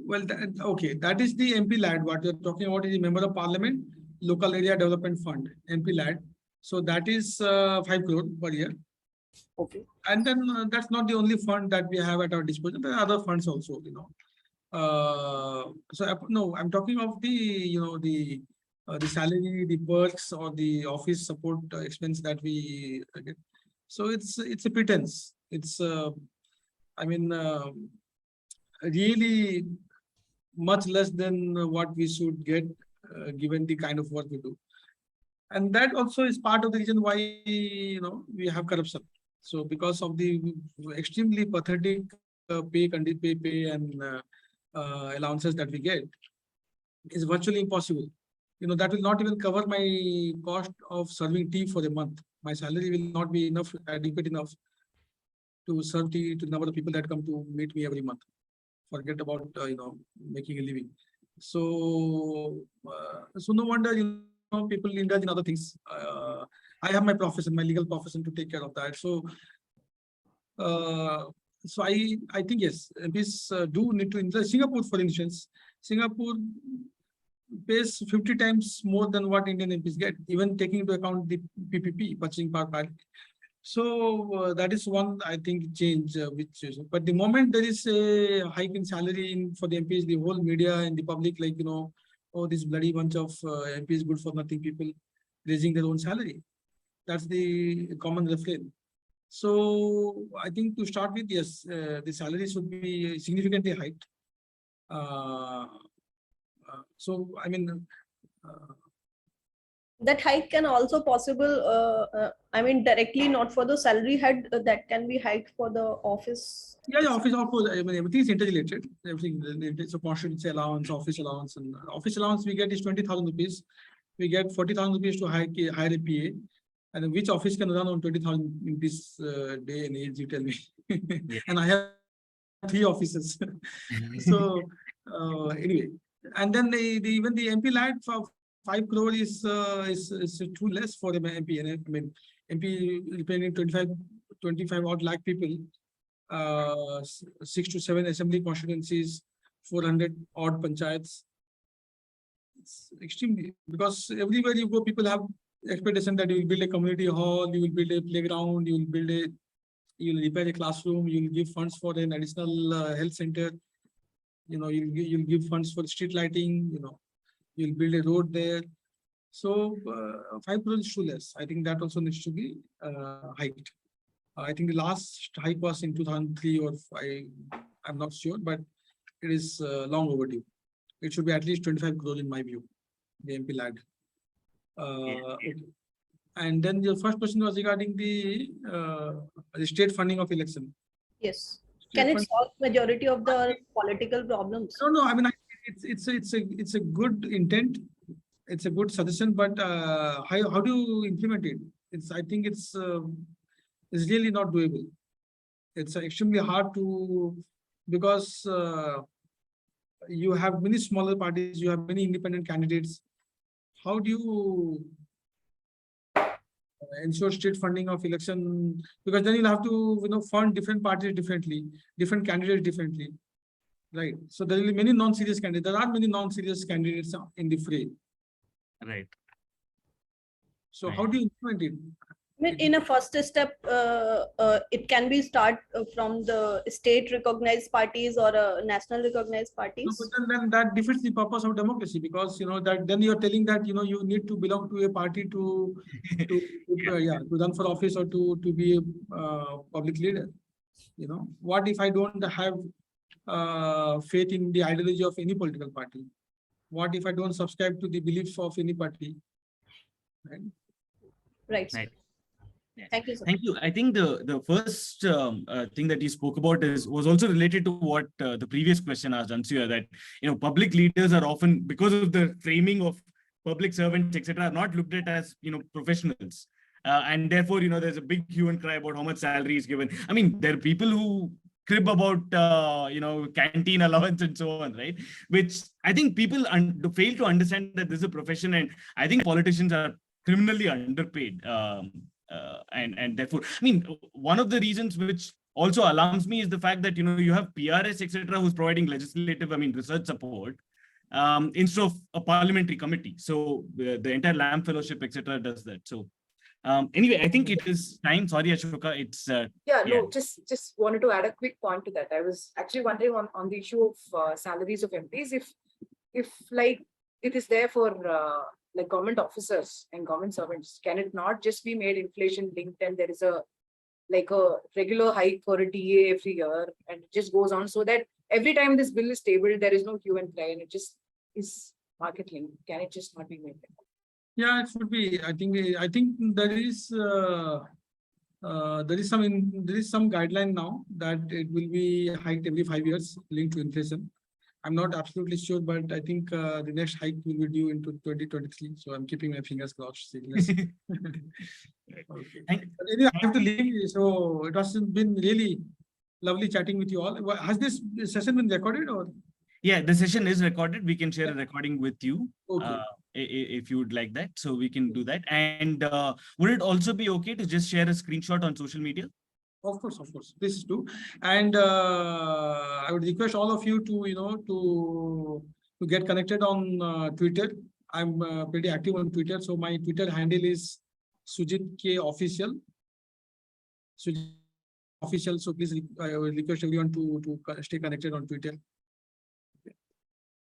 well, that is the MP LAD. What you're talking about is the member of parliament, local area development fund, MP LAD. So that is 5 crore per year. Okay. And then that's not the only fund that we have at our disposal. There are other funds also, no, I'm talking of the salary, the perks, or the office support expense that we get. So it's a pretense. It's really much less than what we should get given the kind of work we do. And that also is part of the reason why we have corruption. So because of the extremely pathetic pay and allowances that we get, is virtually impossible. That will not even cover my cost of serving tea for a month. My salary will not be adequate enough to serve tea to the number of people that come to meet me every month. Forget about making a living. So no wonder people indulge in other things. I have my profession, my legal profession, to take care of that. So I think yes, MPs do need to indulge. Singapore, for instance, Singapore pays 50 times more than what Indian MPs get, even taking into account the PPP, purchasing power parity. So that is one, I think, change but the moment there is a hike in salary for the MPs, the whole media and the public, oh, this bloody bunch of MPs, good for nothing people raising their own salary. That's the common refrain. So I think to start with, yes, the salary should be significantly hiked. So I mean, that hike can also possible. Directly, not for the salary head, that can be hiked for the office. Yeah, office, of course. I mean, everything is interrelated. Everything related. So constituency allowance, office allowance, we get is 20,000 rupees. We get 40,000 rupees to hire a PA. And then which office can run on 20,000 in this day and age, you tell me. Yeah. And I have 3 offices. So anyway, and then even the MP lad for 5 crore is too less for the MP. And I mean, MP representing 25 odd lakh people, 6 to 7 assembly constituencies, 400 odd panchayats. It's extremely, because everywhere you go, people have expectation that you will build a community hall, you will build a playground, you will repair a classroom, you will give funds for an additional health center. You'll give funds for street lighting, you'll build a road there. So 5 crore is too less. I think that also needs to be hiked. I think the last hike was in 2003 or I'm not sure, but it is long overdue. It should be at least 25 crore in my view, the MP lag. Okay. And then your first question was regarding the state funding of election. Yes. Can it solve majority of the political problems? No. I mean, it's a good intent. It's a good suggestion, but how do you implement it? I think it's really not doable. It's extremely hard to, because you have many smaller parties, you have many independent candidates. How do you ensure state funding of election? Because then you'll have to fund different parties differently, different candidates differently, right? So there will be many non-serious candidates. There are many non-serious candidates in the fray. Right. So how do you implement it? I mean, in a first step, it can be start from the state recognized parties or national recognized parties. No, but then that defeats the purpose of democracy, because that then you're telling that you need to belong to a party to run for office or to be a public leader. What if I don't have faith in the ideology of any political party? What if I don't subscribe to the beliefs of any party? Right. Right. Yeah. Thank you, sir. Thank you. I think the first thing that you spoke about was also related to what the previous question asked, Ansuya, that public leaders are often, because of the framing of public servants, etc., are not looked at as professionals, and therefore there's a big hue and cry about how much salary is given. I mean, there are people who crib about canteen allowance and so on, right? Which I think people fail to understand that this is a profession, and I think politicians are criminally underpaid. And therefore, I mean, one of the reasons which also alarms me is the fact that you have PRS, etc., who's providing legislative, research support instead of a parliamentary committee. So the entire Lamb Fellowship, etc., does that. So anyway, I think it is time. Sorry, Ashoka. It's no, just wanted to add a quick point to that. I was actually wondering on the issue of salaries of MPs, if like it is there for like government officers and government servants, can it not just be made inflation linked, and there is a regular hike for a DA every year, and it just goes on, so that every time this bill is tabled, there is no hue and cry, and it just is market linked? Can it just not be made? Yeah, it should be. I think there is some guideline now that it will be hiked every 5 years linked to inflation. I'm not absolutely sure, but I think the next hike will be due into 2023. So I'm keeping my fingers crossed. Okay. But anyway, I have to leave. So it has been really lovely chatting with you all. Has this session been recorded or? Yeah, the session is recorded. We can share a recording with you. Okay. If you would like that. So we can do that. And would it also be okay to just share a screenshot on social media? Of course, this is true. And I would request all of you to get connected on Twitter. I'm pretty active on Twitter. So my Twitter handle is Sujit K Official. Sujit Official. So please, I would request everyone to stay connected on Twitter.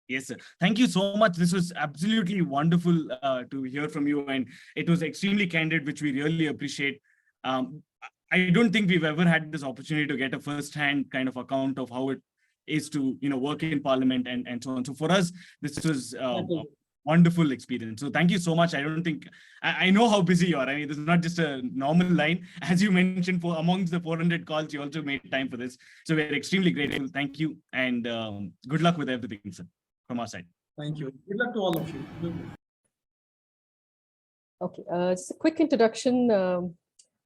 Yes, sir. Thank you so much. This was absolutely wonderful to hear from you, and it was extremely candid, which we really appreciate. I don't think we've ever had this opportunity to get a first-hand kind of account of how it is to work in Parliament and so on. So for us, this was a wonderful experience. So thank you so much. I don't think I know how busy you are. I mean, this is not just a normal line. As you mentioned, for amongst the 400 calls, you also made time for this. So we're extremely grateful. Thank you, and good luck with everything, sir, from our side. Thank you. Good luck to all of you. Okay, just a quick introduction.